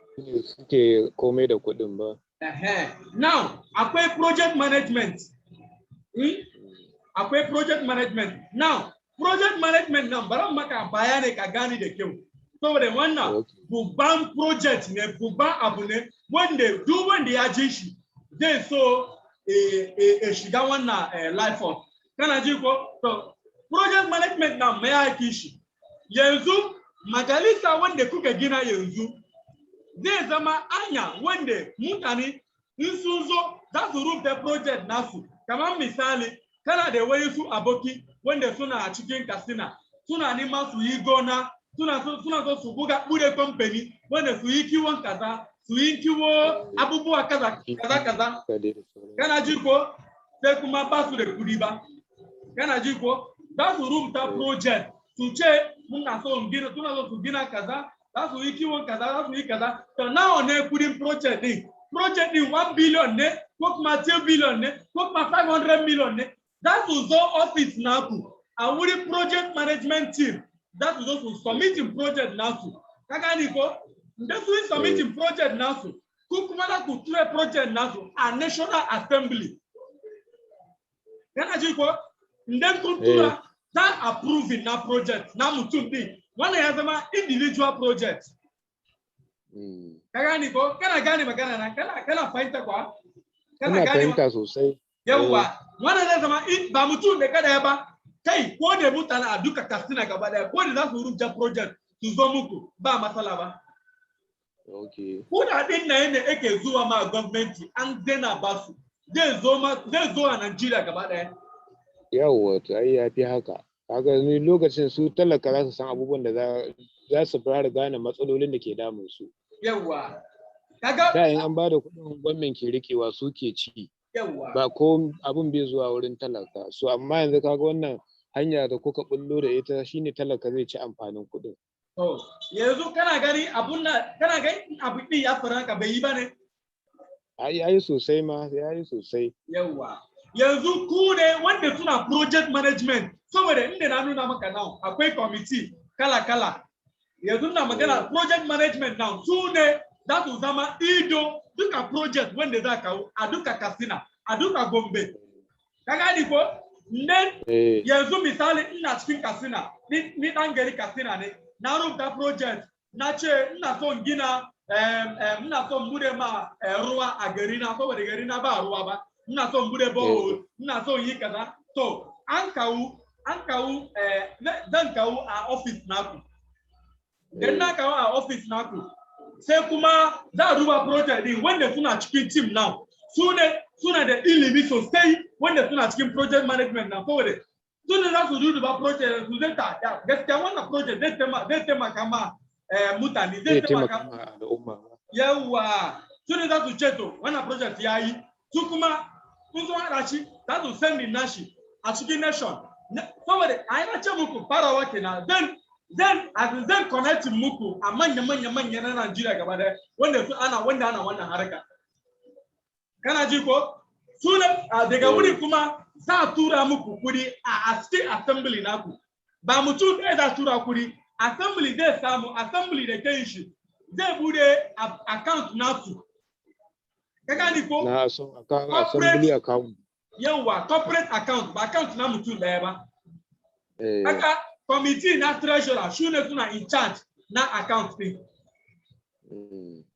Suke komai da kudin ba. Now, akwai project management. Akwai project management. Now, project management nan bari maka bayani ka gani da kyau. Saboda wannan babban project ne, babban abu ne wanda duk wanda ya ji shi zai so shiga wannan life force. Kana ji ko? So, project management nan mai aiki shi. Yanzu majalisa wanda kuka gina yanzu zai zama anya wanda mutane in sun zo za su rubuta project nasu. Kamar misali, kana da wani su aboki wanda suna a cikin Katsina, suna neman su yi gona, suna so su bude company wanda su yi kiwon kaza, su yi kiwo abubuwa kaza. Kana ji ko? Sai kuma ba su da kudi ba. Kana ji ko? Za su rubuta project, su ce muna so gina, suna so su gina kaza, za su yi kiwon kaza, za su yi kaza. To nawa ne kudin project din? Project din 1 billion ne, ko kuma 2 billion ne, ko kuma 500 million ne. Za su zo office naku, a wurin project management team, za su zo su submitting project nasu. Ka gani ko? Da su yi submitting project nasu, ku kuma za ku tura project nasu a National Assembly. Kana ji ko? Idan kun tura, za approving na project na mutum din. Wannan ya zama individual project. Ka gani ko? Kana gane magana na? Kana fahimta kwa? Kana fahimta sosai. Yawwa, wannan zai zama ba mutum da kada ya ba, kai ko da mutane a duka Katsina gaba daya, ko da za su rubuta project su zo muku ba matsala ba. Kudaden na yadda ake zuwa ma gwamnati an daina ba su, zai zo a Najeriya gaba daya. Yawwa, to ai ya fi haka. Kaga ni lokacin su talaka za su san abubuwan da za su fara gane matsalolin da ke damun su. Yawwa. Kaga da in an ba da kuɗin gwamnati ke rikewa su ke ci. Ba ko abun bai zuwa wurin talaka. So amma yanzu kaga wannan hanya da kuka bullo da ita shine talaka zai ci amfanin kuɗin. Yanzu kana gani abu ɗin ya fara ka bai yi ba ne? Yayi sosai ma, yayi sosai. Yawwa. Yanzu ku ne wanda suna project management, saboda inda na nuna maka now akwai committee kala-kala. Yanzu na magana project management now su ne za su zama ido duka project wanda za kawo a duka Katsina, a duka Gombe. Ka gani ko? Yanzu misali ina cikin Katsina, ni dan gari Katsina ne, na rubuta project, na ce ina son gina, ina son bude ma ruwa a gari na, saboda gari na ba ruwa ba. Ina son bude bowl, ina son yi kaza. To, zan kawo a office naku. Dan na kawo a office naku. Sai kuma za a duba project din wanda suna cikin team now. Suna da ilimi sosai wanda suna cikin project management na saboda suna za su duba project su zai ta gaskiya wannan project zai taimaka ma mutane, zai taimaka ma al'umma. Yawa, suna za su ce to wannan project ya yi, su kuma kun zo haɗa shi za su send nashi a cikin nation. Saboda a yana ce muku farawa kenan zan connect muku a manya na Najeriya gaba daya wanda ana wannan harka. Kana ji ko? Suna daga wuri kuma za a tura muku kudi a state assembly naku. Ba mutum ɗaya za tura kudi, assembly zai samu, assembly da kai shi zai bude account nasu. Ka gani ko? Na so assembly account. Yawa, corporate account, ba account na mutum ɗaya ba. Haka committee na treasurer shi ne suna in charge na account din.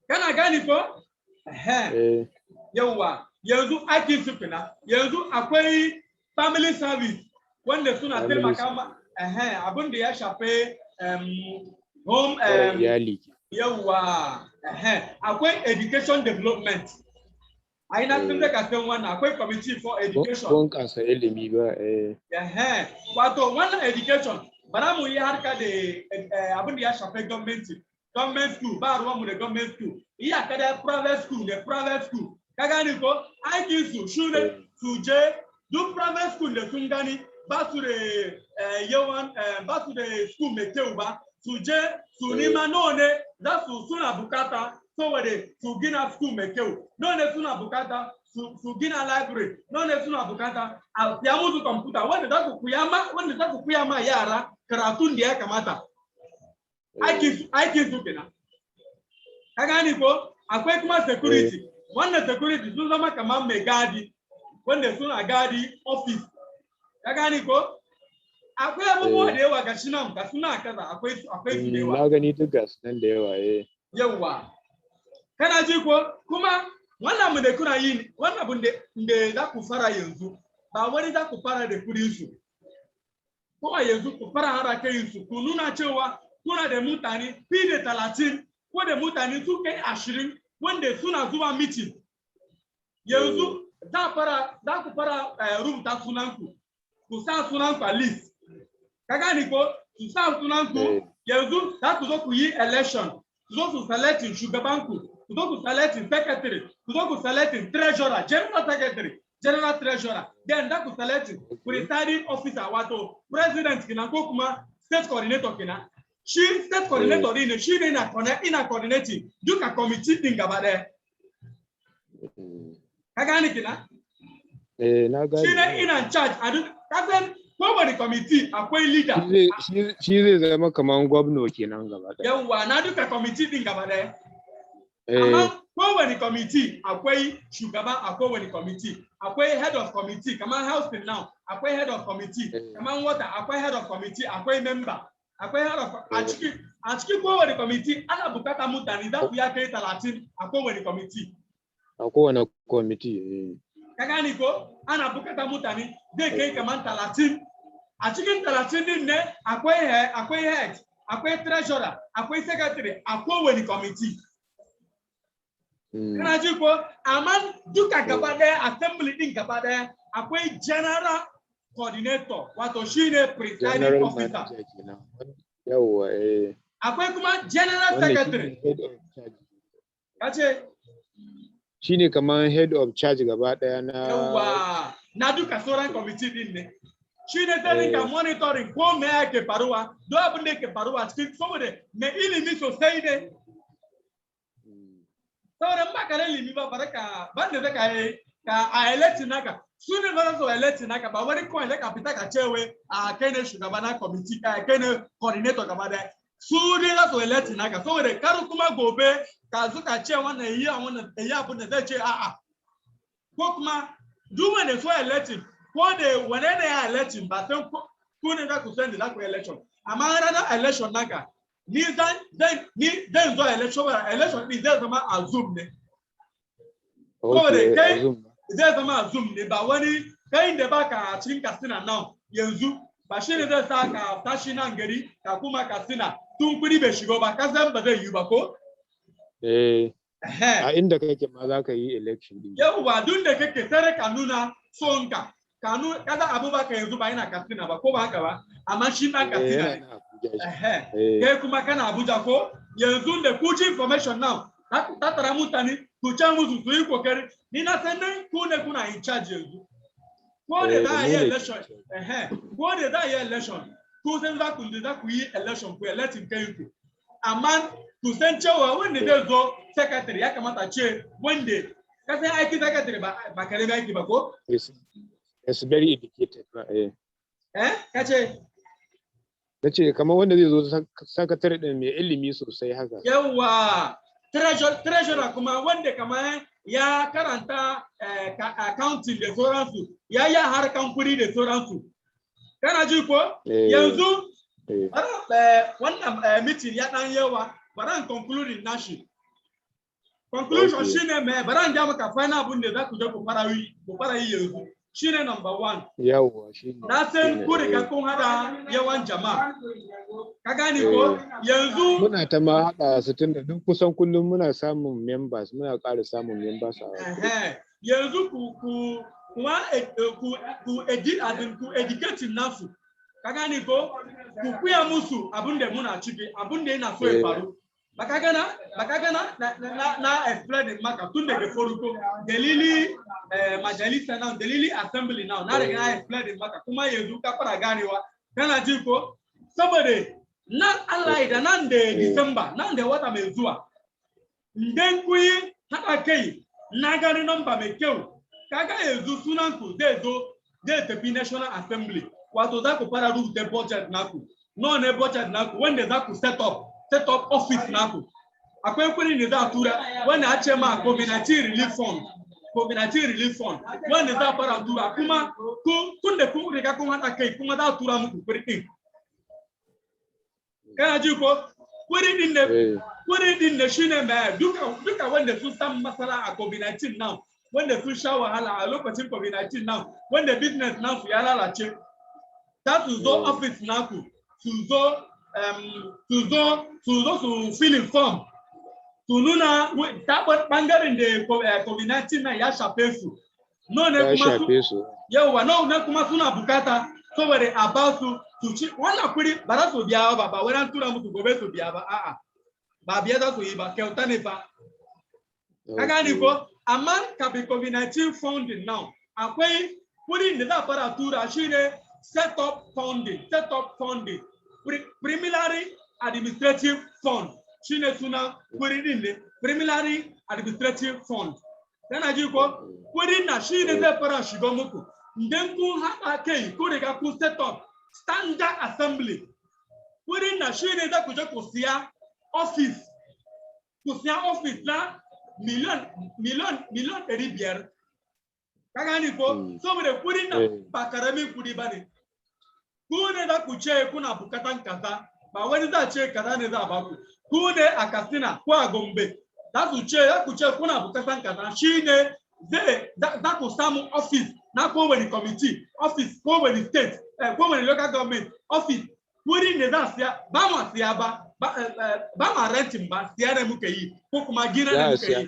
Kana gani ko? Yawa, yanzu aikin su fina, yanzu akwai family service wanda suna taimaka ma abin da ya shafe home yawa, akwai education development. Ai na tun da ka san wannan akwai committee for education. Kun kasa ilimi ba wato wannan education bara mu yi harka da abin da ya shafi government school ba ruwan mu da government school iya kada private school ka gani ko aikin su shine su je duk private school da sun gani ba su da yawan ba su da school mai kyau ba su je su nima none za su suna bukata saboda su gina school mai kyau none suna bukata su gina library none suna bukata a siya musu computer wanda za su kuya ma yara karatun da ya kamata aikin su kenan ka gani ko akwai kuma security wannan security sun zama kamar mai gadi wanda suna gadi office ka gani ko akwai abubuwa da yawa ga shi nan ga suna kaza akwai su da yawa na gani duk gas nan da yawa yawa kana ji ko kuma wannan mu da kuna yi wannan abun da za ku fara yanzu ba wani za ku fara da kudin su kuma yanzu ku fara harakayin su ku nuna cewa kuna da mutane fi da 30 ko da mutane su kai 20 wanda suna zuwa meeting yanzu za ku fara rubuta sunanku ku sa sunanku a list ka gani ko ku sa sunanku yanzu za ku zo ku yi election ku zo ku selecting shugabanku ku zo ku selecting secretary ku zo ku selecting treasurer general secretary general treasurer then za ku selecting presiding officer wato president kina ko kuma state coordinator kina shi state coordinator ne shi ne ina coordinating duka committee din gaba daya ka gani kina na gani shi ne ina charge a duk kasan kowane committee akwai leader shi zai zama kaman gwamna kenan gaba daya yawa na duka committee din gaba daya amma kowane committee akwai shugaba a kowane committee akwai head of committee kamar housing now akwai head of committee kamar water akwai head of committee akwai member akwai head of a cikin kowane committee ana bukata mutane za ku ya kai 30 a kowane committee a kowane committee ka gani ko ana bukata mutane zai kai kamar 30 a cikin 30 din ne akwai head akwai treasurer akwai secretary a kowane committee kana ji ko amma duka gaba daya assembly din gaba daya akwai general coordinator wato shine presiding officer yawa akwai kuma general secretary kace shine kamar head of charge gaba daya na yawa na duka sauran committee din ne shine zai rinka monitoring ko me yake faruwa do abin da yake faruwa cikin saboda me ilimi sosai ne sauran ba ka da ilimi ba baraka banda da ka a election naka su ne ba su election naka ba wani kawai da ka fita ka cewe a kai ne shugaba na committee kai ne coordinator gaba da su ne za su election naka saboda kar kuma gobe ka zuka ce wannan yi wannan yi abin da zai ce a'a ko kuma duk wanda so election ko da wane ne ya election ba san ku ne za ku send za ku election amma ranar election naka ni zan zo election din zai zama a zoom ne kai zai zama a zoom ne ba wani kai da baka cikin Katsina now yanzu ba shi ne zai sa ka tashi nan gari ka kuma Katsina tun kudi bai shigo ba ka san ba zai yi ba ko a inda kake ma za ka yi election din yawa duk da kake tare ka nuna sonka kada Abubakar yanzu ba yana Katsina ba ko ba haka ba amma shi dan Katsina ne kai kuma kana Abuja ko yanzu da kuci information now ta tara mutane ku ce musu su yi kokari ni na san nan ku ne kuna in charge yanzu ko da za a yi election ko da za a yi election ku san za ku yi election ku electing kai ku amma ku san cewa wanda zai zo secretary ya kamata ce wanda ka san aiki secretary ba kare ba aiki ba ko it's very educated kace nace kamar wanda zai zo sakatare din mai ilimi sosai haka yawa treasurer kuma wanda kamar ya karanta accounting da sauransu ya yi harkan kudi da sauransu kana ji ko yanzu wannan meeting ya dan yawa baran concluding nashi conclusion shine me baran ga maka final abun da za ku je ku fara yi yanzu shine number 1 yawa shine na san ku riga kun hada yawan jama'a ka gane ko yanzu muna ta ma hada su tunda duk kusan kullum muna samun members muna ƙara samun members yanzu ku educate nasu ka gani ko ku kuya musu abin da muna ciki abin da yana so ya faru baka gana na explain maka tun daga farko dalili majalisa now dalili assembly now na riga na explain maka kuma yanzu ka fara ganewa kana ji ko saboda nan Allah da nan da December nan da wata mai zuwa idan ku yi haɗa kai na gani number mai kyau kaga yanzu sunan ku zai tafi National Assembly wato za ku fara rubuta budget naku no ne budget naku wanda za ku set up office naku akwai kudi ne za a tura wanda a ce ma COVID-19 relief fund wanda za a fara tura kuma tun da kun riga kun haɗa kai kuma za a tura muku kudi din kana ji ko kudi din da shine mai duka wanda sun san masala a COVID-19 now wanda sun sha wahala a lokacin COVID-19 now wanda business nasu ya lalace za su zo office naku su zo su filling form su nuna taɓar ɓangaren da COVID-19 na ya shafe su. No ne kuma suna bukata saboda a ba su ci wannan kuri ba za su biya ba wani tura musu gobe su biya ba a'a ba biya za su yi ba kyauta ne ba. Ka gani ko amma kafin COVID-19 funding now akwai kuri da za a fara tura shi ne set up funding preliminary administrative fund shine suna kuri din ne preliminary administrative fund kana ji ko kuri na shine zai fara shiga muku idan kun haɗa kai ku riga ku set up standard assembly kuri na shine za ku je ku siya office na miliyan 500 ka gani ko saboda kuri na ba karamin kudi bane ku ne za ku ce kuna bukatan kaza ba wani za ce kaza ne za a baku ku ne a Katsina ko a Gombe za ku ce kuna bukatan kaza shine za ku samu office na kowane committee office kowane state kowane local government office wuri ne za siya ba ma siya ba ma renting ba siya ne muka yi ko kuma gina ne muka yi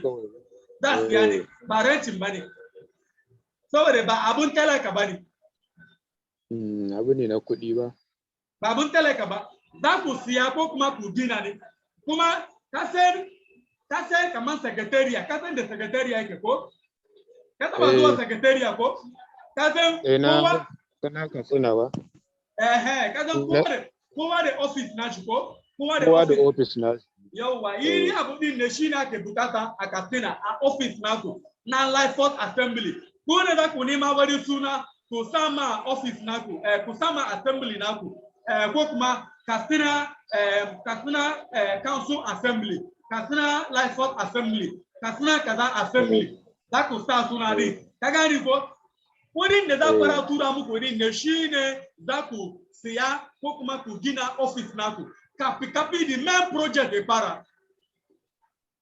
za siya ne ba renting ba ne saboda ba abun talaka ba ne abu ne na kuɗi ba ba abun talaka ba za ku siya ko kuma ku gina ne kuma ka san kamar secretariat ka san da secretariat yake ko ka taba zuwa secretariat ko ka san kowa kana ka tsina ba ka san kowa da office na shi ko kowa da office na yawa yi abu din ne shi ne ake bukata a Katsina a office naku na Lyford Assembly ko ne za ku nema wani suna ku sama office naku ku sama assembly naku ko kuma Katsina Council Assembly Katsina Lyford Assembly Katsina kaza Assembly za ku sa suna ne ka gani ko wurin da za fara tura muku wurin ne shine za ku siya ko kuma ku gina office naku kapi the main project da fara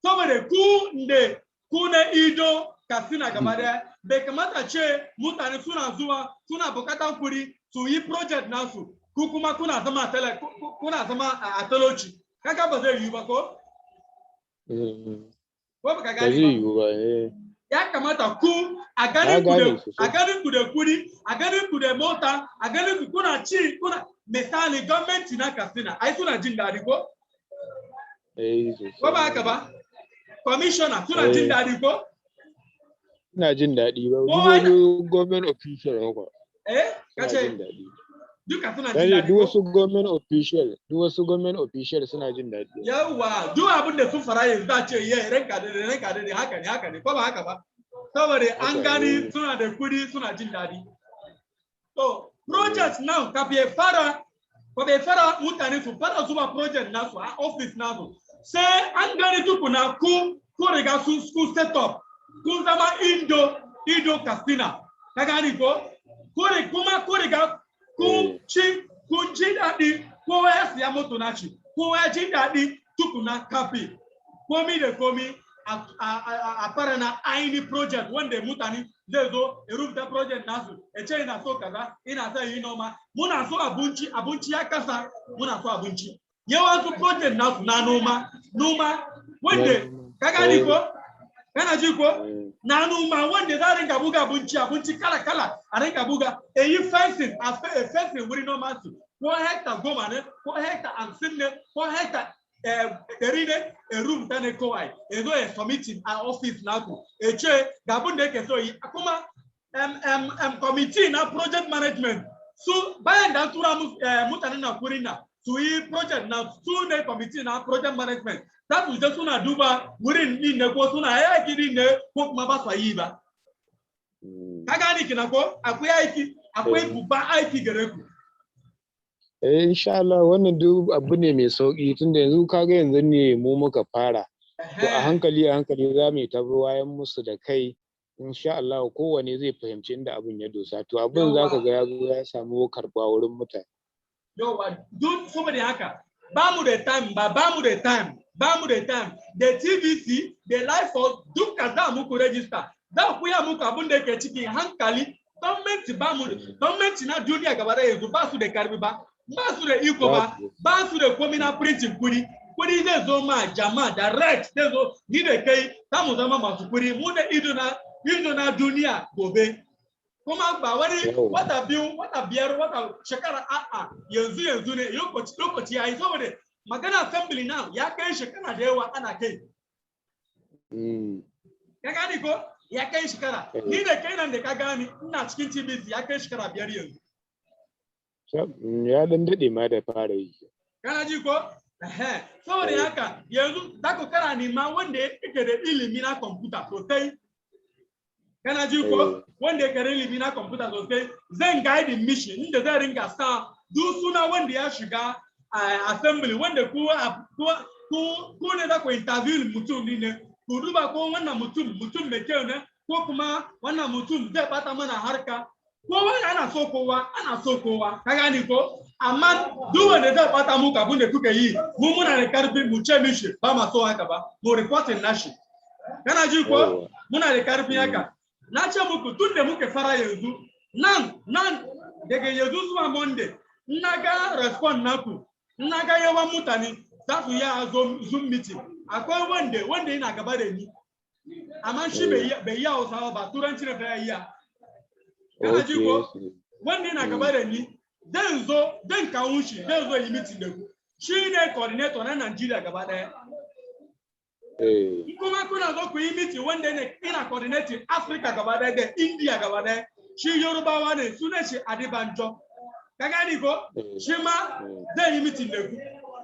saboda ku ne ido Katsina gaba daya bai kamata ce mutane suna zuwa suna bukatan kuri su yi project nasu ku kuma kuna zama a talauci kaga ba zai yi ba ko ba ka gani ba ya kamata ku a ganin ku da kuri a ganin ku da mota a ganin ku kuna misali gwamnati na Katsina ai suna jin daɗi ko ba haka ba commissioner suna jin daɗi ko ina jin daɗi ba wani government official ba kace duka suna jin daɗi duk wasu government official suna jin daɗi yawa duk abin da sun fara yanzu za ce ranka da haka ne ko ba haka ba saboda an gani suna da kudi suna jin daɗi to project now ka bai fara mutane su fara zuwa project nasu a office nasu sai an gani tukuna ku riga sun set up kun zama ido Katsina ka gani ko kuma ko riga kun ji daɗi kowa ya siya moto nashi kowa ya ji daɗi tukuna kafi komi da komi a fara na aini project wanda mutane zai zo ya rubuta project nasu ya ce ina so kaza ina son yi noma muna so abinci ya kasa muna so abinci yawansu project nasu na noma wanda ka gani ko kana ji ko na noma wanda za rinka buga abinci kala a rinka buga yi fencing a fencing wuri noma su ko hectare 10 ne ko hectare 50 ne ko hectare 100 ne a room ta ne kawai zo a submitting a office naku ce ga abin da yake so yi kuma committee na project management su bayan da tura mutanen na kuri na su yi project na su ne committee na project management za su je suna duba wurin din ne ko suna yaki din ne ko kuma ba su yi ba ka gani kina ko akwai babban aiki gare ku insha Allah wannan duk abu ne mai sauki tunda yanzu kaga yanzu ne mu muka fara to a hankali za mu yi ta wayan musu da kai insha Allah kowane zai fahimci inda abin ya dosa to abin zaka ga ya zo ya samu karɓa wurin mutane yawa duk saboda haka ba mu da time da TVC da Life Force duka za muku register za ku ya muku abin da yake cikin hankali gwamnati na duniya gaba da yanzu ba su da karbi ba su da iko ba su da komi na printing kudi zai zo ma jama'a direct zai zo ni da kai za mu zama masu kudi mu da ido na duniya gobe kuma ba wani wata biyu wata biyar wata shekara yanzu ne lokaci ya yi saboda magana assembly now ya kai shekara da yawa ana kai ka gani ko ya kai shekara ni da kai nan da ka gani ina cikin TBC ya kai shekara 5 yanzu ya dan dade ma da fara yi kana ji ko saboda haka yanzu za ku kara nema wanda yake da ilimi na kwamfuta sosai kana ji ko wanda yake da ilimi na kwamfuta sosai zan guide mission inda zan ringa sa duk suna wanda ya shiga assembly wanda ku ne za ku interview mutum ne ku duba ko wannan mutum mai kyau ne ko kuma wannan mutum zai bata mana harka kowa ana so kowa ka gani ko amma duk wanda zai bata muku abin da kuka yi mu muna da karfi mu ce mishi ba ma so haka ba mu reporting nashi kana ji ko muna da karfi haka na ce muku tun da muke fara yanzu nan daga yanzu zuwa Monday na ga respond naku na ga yawan mutane za su yi zoom meeting akwai wanda yana gaba da ni amma shi bai yi Hausawa ba turanci da bai yi kana ji ko wanda yana gaba da ni zan kawo shi zan zo yi meeting da ku shi ne coordinator na Nigeria gaba daya kuma kuna zo ku yi meeting wanda ne ina coordinating Africa gaba daya da India gaba daya shi Yorubawa ne sunan shi Adebanjo ka gani ko shi ma zai yi meeting da ku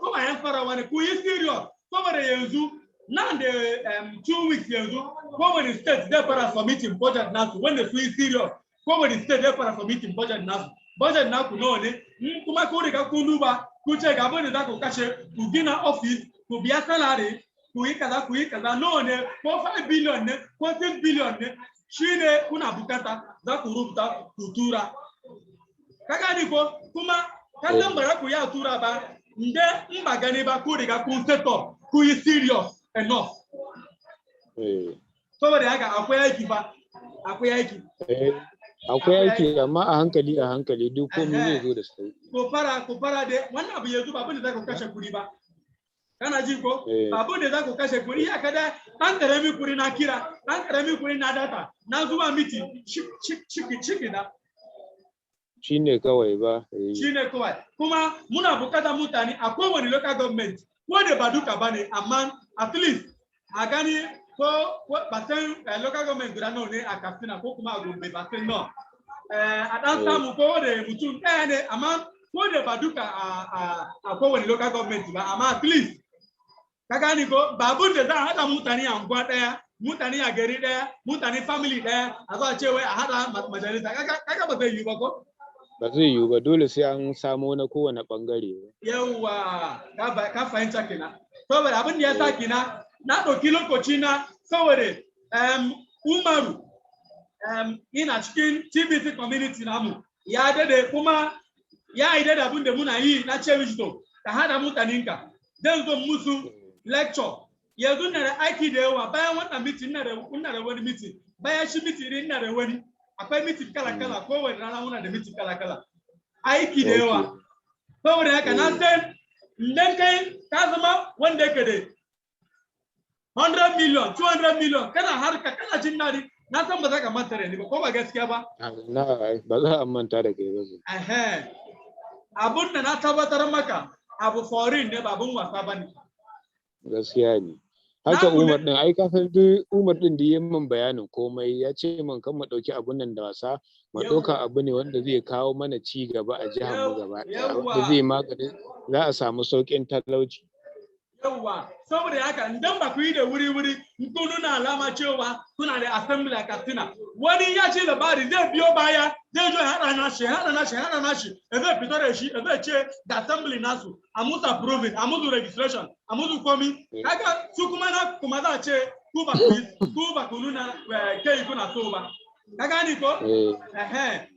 kuma yan farawa ne ku yi serious saboda yanzu nan da 2 weeks yanzu kowane state zai fara submitting budget nasu wanda su yi serious kowane state zai fara submitting budget naku nawa ne kuma ku riga ku duba ku ce ga abin da za ku kashe ku gina office ku biya salary ku yi kaza nawa ne ko 5 billion ne ko 6 billion ne shine kuna bukata za ku rubuta ku tura ka gani ko kuma kallon bara ku ya tura ba in ba gani ba ku riga ku set up ku yi serious enough saboda haka akwai aiki amma a hankali duk komai zai zo da sauki ko fara da wannan abu yanzu ba abin da za ku kashe kuɗi ba kana ji ko ba abin da za ku kashe kuɗi ya kada ɗan ƙaramin kuɗi na kira ɗan ƙaramin kuɗi na data na zuwa meeting ciki na shine kawai ba shine kawai kuma muna bukatar mutane a kowane local government ko da ba duka ba ne amma at least a gani ko basen local government guda nawa ne a Katsina ko kuma a Gombe basen nawa a dan samu ko da mutum ɗaya ne amma ko da ba duka a kowane local government ba amma at least ka gani ko babun da za a haɗa mutane a unguwa ɗaya mutane a gari ɗaya mutane family ɗaya a zo a ce wai a haɗa majalisa kaga ba zai yi ba ko ba zai yiwu ba dole sai an samo na kowane bangare yawa ka fahimta kenan saboda abin da ya sa kenan na ɗauki lokaci na saboda Umaru ina cikin TBC community namu ya dade kuma ya yi da abin da muna yi na ce mishi to ka hada mutaninka zan zo musu lecture yanzu na da aiki da yawa bayan wannan meeting ina da wani meeting bayan shi meeting ina da wani akwai meeting kala-kala kowane rana muna da meeting kala-kala aiki da yawa saboda haka na san idan kai ka zama wanda yake da 100 million 200 million kana harka kana jin dadi na san ba za ka manta da ni ba ko ba gaskiya ba na ba za a manta da kai ba abun da na tabbatar maka abu foreign ne ba abun wasa bane gaskiya ne haka Umar din ai ka san Umar din da yayin min bayanin komai ya ce min kan mu dauki abun nan da wasa mu dauka abu ne wanda zai kawo mana ci gaba a jihar mu gaba wanda zai magani za a samu saukin talauci yawa saboda haka idan ba ku yi da wuri-wuri ku nuna alama cewa kuna da assembly a Katsina wani ya ce labari zai biyo baya zai zo hada nashi ya zai fito da shi ya zai ce da assembly nasu a musu approving a musu registration a musu komi kaga su kuma za a ce ku ba ku nuna kai kuna so ba ka gani ko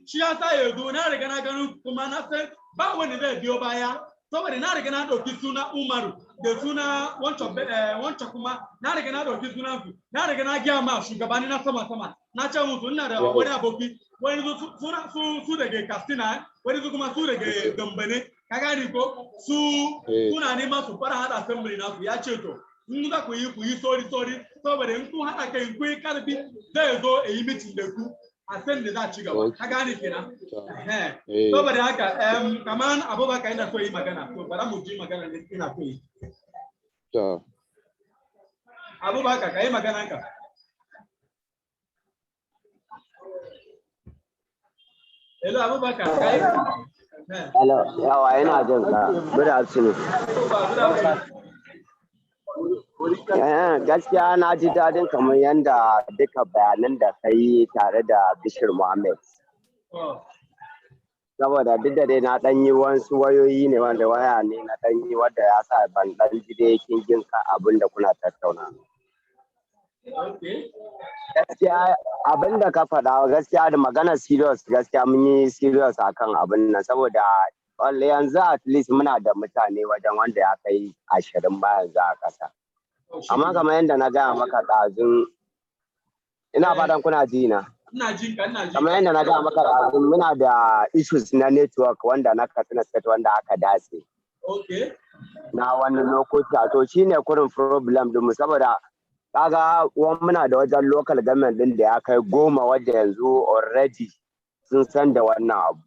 shi ya sa yanzu na riga na ganin kuma na san ba wani zai biyo baya saboda na riga na dauki suna Umaru da suna wancan kuma na riga na dauki sunan su na riga na gaya ma shugabani na sama na ce musu ina da wani aboki wani su daga Katsina wani su kuma su daga Gambane ka gani ko su suna neman su fara hada assembly na su ya ce to in za ku yi sorry saboda in kun hada kai kun yi karfi zai zo a yi meeting da ku a san da za a ci gaba ka gane kenan saboda haka kaman Abubakar ina so yi magana to bara mu ji magana da ina so yi Abubakar kai magana ka hello Abubakar kai hello yawa ina jin ka good afternoon gaskiya na ji daɗin kamar yadda duka bayanan da ka yi tare da Bishir Muhammad. Saboda duk da dai na ɗan yi wasu wayoyi ne wanda waya ne na ɗan yi wadda ya sa ban ɗan ji dai kin ka abin da kuna tattauna. Gaskiya abin da ka faɗa gaskiya da magana serious gaskiya mun yi serious akan abin nan saboda yanzu at least muna da mutane wajen wanda ya kai 20 ba yanzu a ƙasa. Amma kamar yadda na gaya maka ɗazun ina fatan kuna ji na. Ina jin ka. Kamar yadda na gaya maka ɗazun muna da issues na network wanda na Katsina State wanda aka dace. Okay. Na wani lokuta to shine kurin problem din mu saboda kaga muna da wajen local government din da ya kai 10 wadda yanzu already sun san da wannan abu.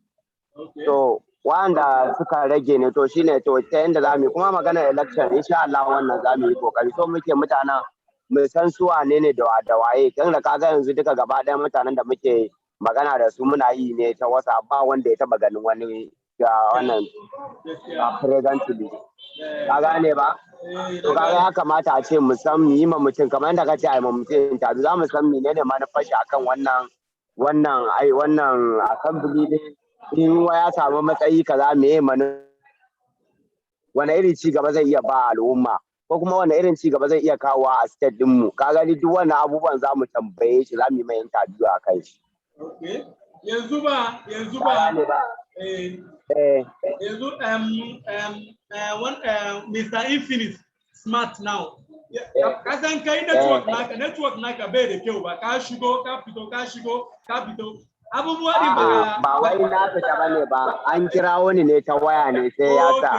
Okay. So wanda suka rage ne to shine to ta yanda za mu kuma magana election insha Allah wannan za mu yi kokari so muke mutanen mu san su wane ne da waye kan da kaga yanzu duka gaba ɗayan mutanen da muke magana da su muna yi ne ta WhatsApp ba wanda ya taba ganin wani ga wannan presently ka gane ba to kaga ya kamata a ce mu san mu yi ma mutum kamar yadda ka ce ai ma mutum ta za mu san menene manufar shi akan wannan assembly din in ya samu matsayi kaza meye wani irin ci gaba zai iya ba al'umma ko kuma wani irin ci gaba zai iya kawo a state din mu ka gani duk wannan abubuwan za mu tambaye shi za mu yi mai interview a kai shi yanzu ba yanzu Mr. Infinite Smart now ka san kai network naka bai da kyau ba ka shigo ka fito abubuwa ne ba wai na fita bane ba an kira wani ne ta waya ne sai ya sa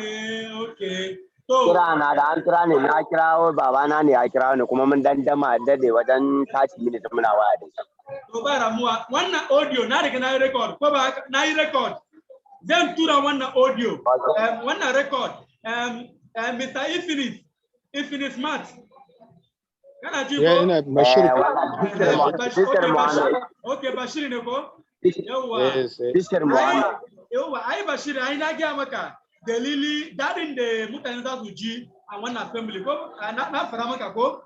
kira na da an kira ne na kirawo babana ne ya kira ne kuma mun dandama dade wajen 30 minutes muna waya da shi to ba ramuwa wannan audio na riga na yi record ko ba na yi record zan tura wannan audio wannan record Mr. Infinite Smart kana ji ko ina Bashir okay Bashir ne ko Bishir Muhammad. Yawwa, ai Bashir, ai na gaya maka dalili dadin da mutane za su ji a wannan assembly ko na fara maka ko?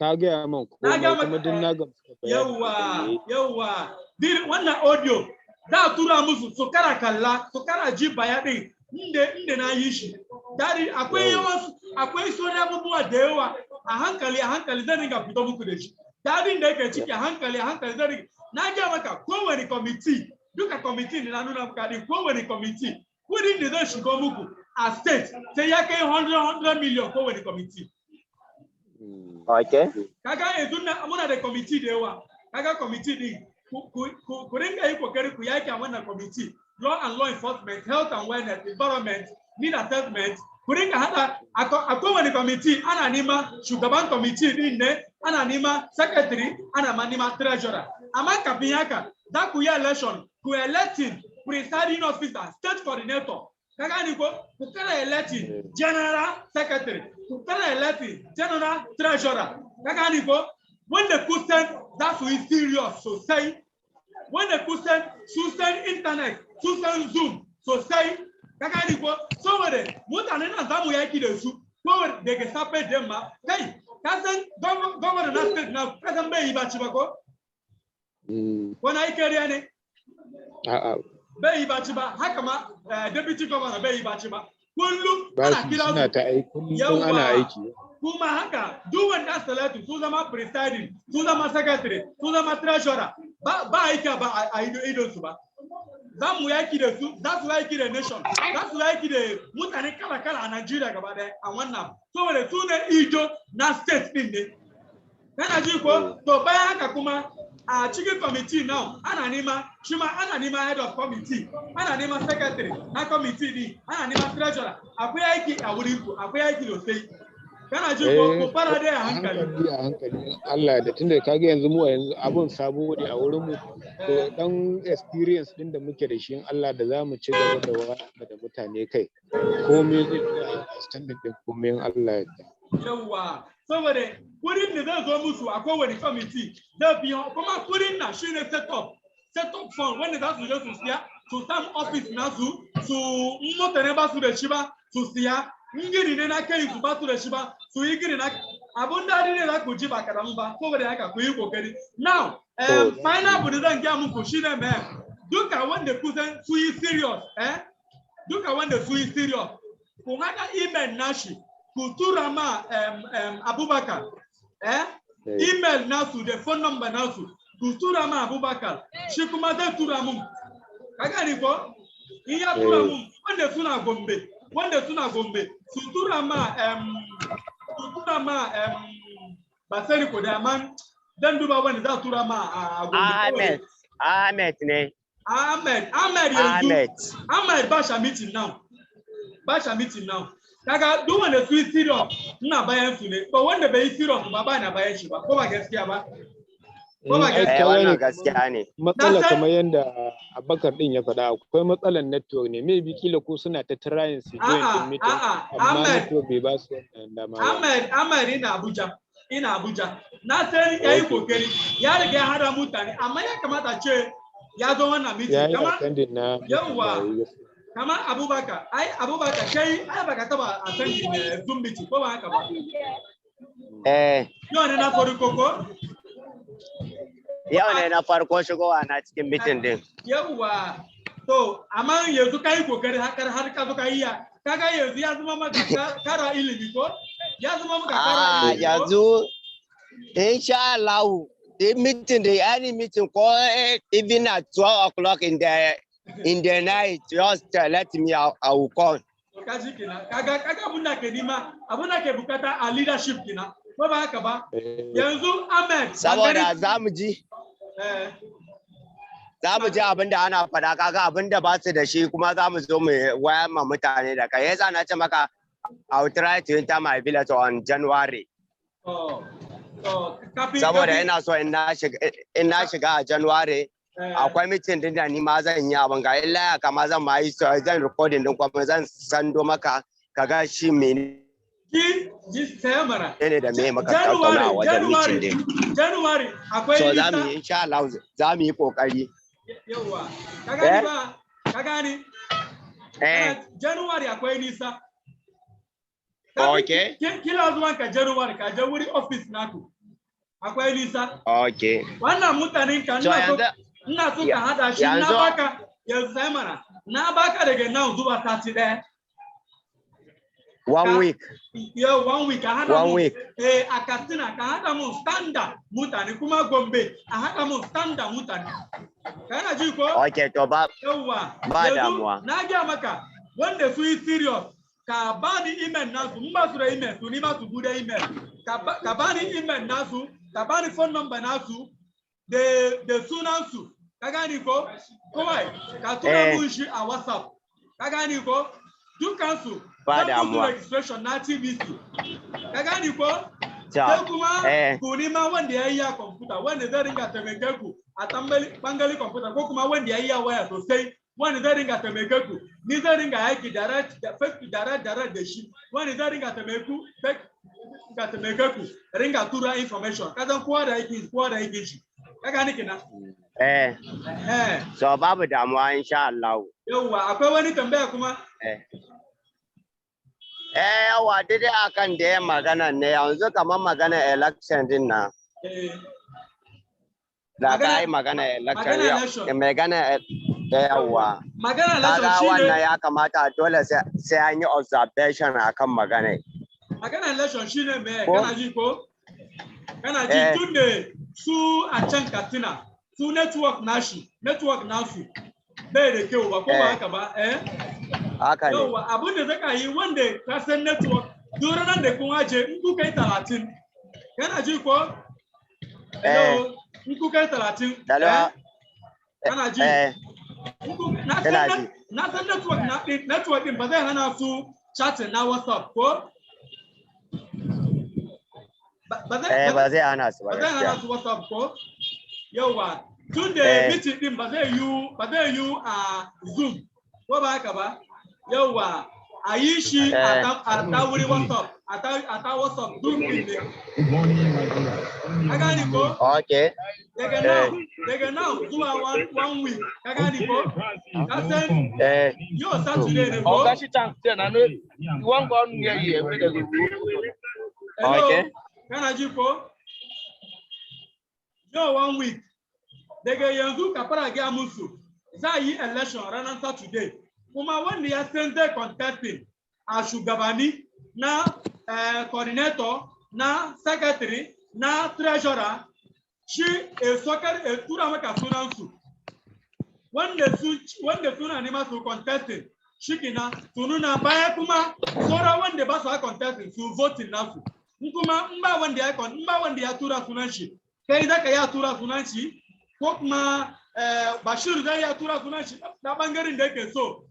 Ka gaya min ko kuma din na ga yawwa. Din wannan audio za a tura musu su kara kalla, su kara ji bayanin inda na yi shi. Dadi akwai sauran abubuwa da yawa a hankali zan ringa fito muku da shi. Dadin da yake ciki a hankali zan ringa na ga maka kowane committee duka committee ne na nuna muka din kowane committee kudin da zai shigo muku a state sai ya kai 100 million kowane committee okay kaga yanzu muna da committee da yawa kaga committee din ku ringa yi kokari ku yaki a wannan committee law and law enforcement health and wellness environment need assessment ku rinka hada a kowane committee ana nima shugaban committee din ne, ana nima secretary, ana ma nima treasurer. Amma kafin haka za ku yi election, ku electing presiding officer, state coordinator. Kaga ni ko ku kara electing general secretary, ku kara electing general treasurer. Kaga ni ko wanda kusan za su yi serious sosai, wanda kusan su san internet, su san zoom sosai. Kaga ni ko saboda mutanen nan za mu yaki da su ko daga safe da yamma. Kai ka san governor na state na ka san bai yi baci ba ko? Wani aiki kariya ne? A'a. Bai yi baci ba, haka ma deputy governor bai yi baci ba. Kullum ana kira suna ta aiki, kullum ana aiki. Kuma haka duk wanda salatu su zama presiding, su zama secretary, su zama treasurer, ba aiki ba a idon su ba. Za mu yaki da su, za su yaki da nation, za su yaki da mutane kala-kala a Najeriya gaba ɗaya a wannan. Saboda su ne ido na state din ne. Kana ji ko? To bayan haka kuma a cikin committee now ana nema shi ma ana nema head of committee, ana nema secretary na committee din, ana nema treasurer. Akwai aiki a wurin ku, akwai aiki sosai. Kana ji ko fara dai a hankali. A hankali Allah da tunda kage yanzu mu yanzu abun sabo ne a wurin mu, to dan experience din da muke da shi in Allah da zamu ci gaba da wa da mutane kai. Komai zai zuwa standard din komai in Allah ya yarda. Yawa saboda wurin da zai zo musu a kowane committee da biyo kuma wurin na shine set up fund wanda za su je su siya su samu office nasu su mutane ba su da shi ba su siya gini ne na kai su ba su da shi ba su yi gini na abun dadi ne za ku ji ba karamu ba saboda haka ku yi kokari. Now final abu da zan gaya muku shine me duka wanda kusan su yi serious duka wanda su yi serious ku hada email nashi ku tura ma Abubakar email nasu da phone number nasu ku tura ma Abubakar shi kuma zai tura mun kaga ni ko in ya tura mun wanda suna Gombe su tura ma ba sani ko da man dan duba wanda za tura ma a Gombe Ahmed ne Ahmed yanzu Ahmed Basha meeting now kaga duk wanda su yi serious ina bayan su ne to wanda bai yi serious ba na bayan shi ba ko ba gaskiya ba ko ba gaskiya ne matsala kamar yanda Abubakar din ya faɗa akwai matsalar network ne maybe kila ko suna ta trying su join din meeting amma network bai ba su dama Ahmed ina Abuja na san yayi kokari ya riga ya hada mutane amma ya kamata ce ya zo wannan meeting kamar yawa kamar Abubakar kai baka taba a san Zoom meeting ko ba haka ba yau ne na farko ko yau ne na farko shigowa na cikin meeting din yawa to amma yanzu kai kokari har ka zo kai ya kaga yanzu ya zama maka kara ilimi ko ya zama maka kara ilimi yanzu insha Allah the meeting any meeting ko even at 12 o'clock in the night, just let me I will call. Kaga abunda ke nima abunda ke bukata a leadership kina ko ba haka ba yanzu Ahmed saboda zamu ji abinda ana faɗa kaga abinda ba su da shi kuma zamu zo mu wayar ma mutane da kai yasa na ce maka I will try to enter my village on January. Saboda ina so in na shiga a January akwai meeting din da ni ma zan yi abin ga illa kama zan ma yi zan recording din kuma zan sando maka kaga shi mene ne da me maka tattauna wajen meeting din January akwai so za mu yi insha Allah za mu yi kokari yawa kaga ni January akwai nisa okay kila zuwan ka January ka je wuri office naku akwai nisa okay wannan mutanen kan ina so ka hada shi na baka yanzu sai mana na baka daga now zuwa 31 1 week yo 1 week ka hada 1 week a Katsina ka hada mu standard mutane kuma Gombe a hada mu standard mutane kana ji ko okay to ba yawa ba damuwa na ga maka wanda su yi serious ka bani email nasu mun ba su da email su ni ma su bude email ka bani email nasu ka bani phone number nasu da sunansu ka gani ko kawai ka tura mun shi a WhatsApp ka gani ko dukansu Ba zan musu damuwa. registration na TBC. Ka gani ko? Ta, Sai kuma eh. ku nima wanda ya yi a kwamfuta, wanda zai ringa taimake ku a bangare kwamfuta, ko kuma wanda ya yi a waya sosai, wanda zai ringa taimake ku. Ni zai ringa aiki direct da shi, wanda zai ringa taimake ku, ringa tura information. Kasan kowa da yake shi. Ka gani kina? So babu damuwa insha Allah. Yawwa, akwai wani tambaya kuma? Yawa daidai akan da ya magana ne yanzu kamar magana election din nan. Da ka yi magana election magana yawa. Magana election shi ne. Wannan ya kamata dole sai an yi observation akan magana. Magana election shi ne mai kana ji ko? Kana ji tun da su a can Katsina, su network nasu bai da kyau ba ko ba haka ba haka ne. Yauwa abin da zaka yi wanda ka san network duk da kun aje in kuka yi 30 kana ji ko? In kuka yi 30 kana ji? Na san network din ba zai hana su chatting na WhatsApp ko? Ba zai hana su ba. Ba zai hana su WhatsApp ko? Yauwa tun da meeting din ba zai yi a Zoom ko ba haka ba? Yauwa a yi shi a ta wuri WhatsApp a ta WhatsApp duk din ne. Ka gani ko? Okay. Daga now zuwa one week. Ka gani ko? Ka san yau Saturday ne ko? Okay. Kana ji ko? Yau 1 week. Daga yanzu ka fara gaya musu za a yi election ranar Saturday. Kuma wanda ya san zai contesting a shugabanni na coordinator na secretary na treasurer shi tura maka sunansu. Wanda suna nema su contesting shi kina su nuna baya kuma sauran wanda ba su contesting su voting nasu. Kuma in ba wanda ya tura sunan shi kai zaka ya tura sunan shi ko kuma Bashir zai ya tura sunan shi na bangaren da yake so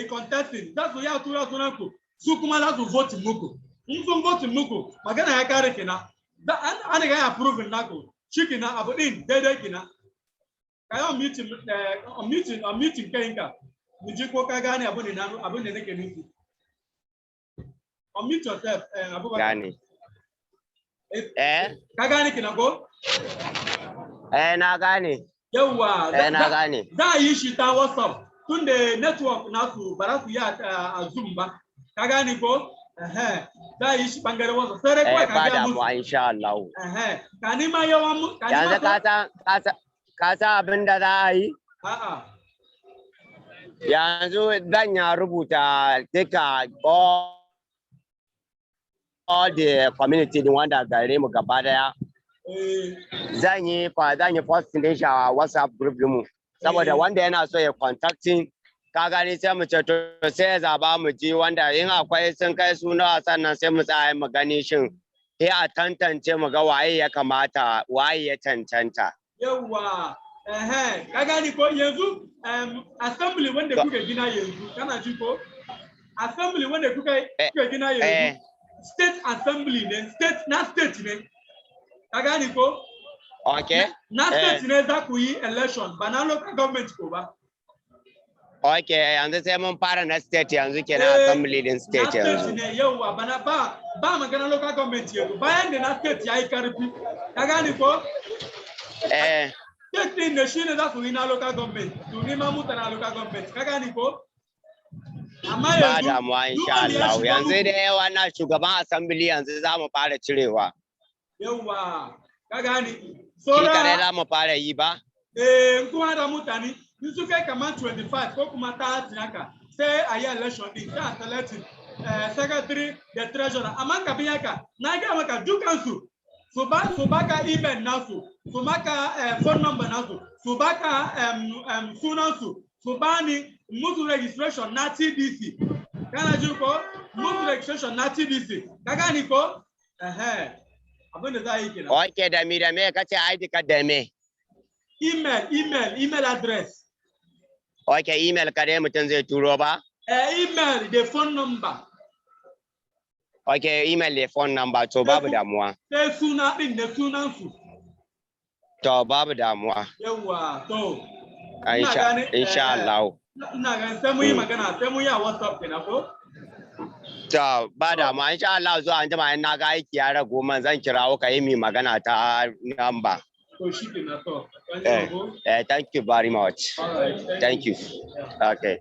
contesting za su ya tura sunan ku su kuma za su vote muku. In sun vote muku magana ya kare kina an ga ya approve naku shi kina abu din daidai kina kayan meeting kayinka mu ji ko ka gane abin da nake nufi. Unmute yourself Abubakar. Gane. Ka gane kina ko? Na gane. Yawwa. Na gane. Za a yi shi ta WhatsApp tun da network nasu ba za su yi a Zoom ba. Ka gane ko? Za a yi shi bangaren WhatsApp. Sai dai kawai ka ga musu. Ba insha Allah. Ka nima yawan mu. Yanzu ka san abin da za a yi? A'a. Yanzu zan ya rubuta duka all the community din wanda gare mu gaba daya. Zan yi posting din shi a WhatsApp group mu saboda wanda yana so ya contacting ka gani sai mu ce to sai ya zaba mu ji wanda in akwai sun kai suna sannan sai mu tsaya mu gani shin sai a tantance mu ga waye ya kamata waye ya cancanta. Yawwa ka gani ko yanzu assembly wanda kuka gina yanzu kana ji ko assembly wanda kuka gina yanzu state assembly ne state ne ka gani ko okay na state ne za ku yi election ba na local government ko ba okay yanzu sai mun fara na state yanzu kenan assembly din state yanzu ne yawa bana ba magana local government yanzu bayan da na state yayi karfi ka gani ko state din ne shine za ku yi na local government to ni ma mutana local government ka gani ko amma yanzu ba damuwa insha Allah yanzu da yawa na shugaban assembly yanzu za mu fara cirewa. Yawwa ka gani shi kare za mu fara yi ba kuma da mutane in su kai kamar 25 ko kuma 30 haka sai a yi election din sai a selecting secretary da treasurer amma kafin haka na ga maka dukansu su baka email nasu su baka phone number nasu su baka sunansu su bani mutu registration na TBC kana ji ko mutu registration na TBC ka gani ko abin da za a yi kenan. Okay da me kace ID card da me? Email address. Okay email kare mutum zai turo ba? Email, the phone number. Okay, email da phone number to babu damuwa. Sai suna din da sunan su. To babu damuwa. Yawa, to. Insha Allah. Ina ganin sai mu yi magana, sai mu yi a WhatsApp kenan ko? To ba damuwa, insha Allah zuwa an jima in na ga aiki ya rago man zan kirawo ka yi mi magana ta number. To shi kenan to. Thank you very much. All right. Thank you. Okay.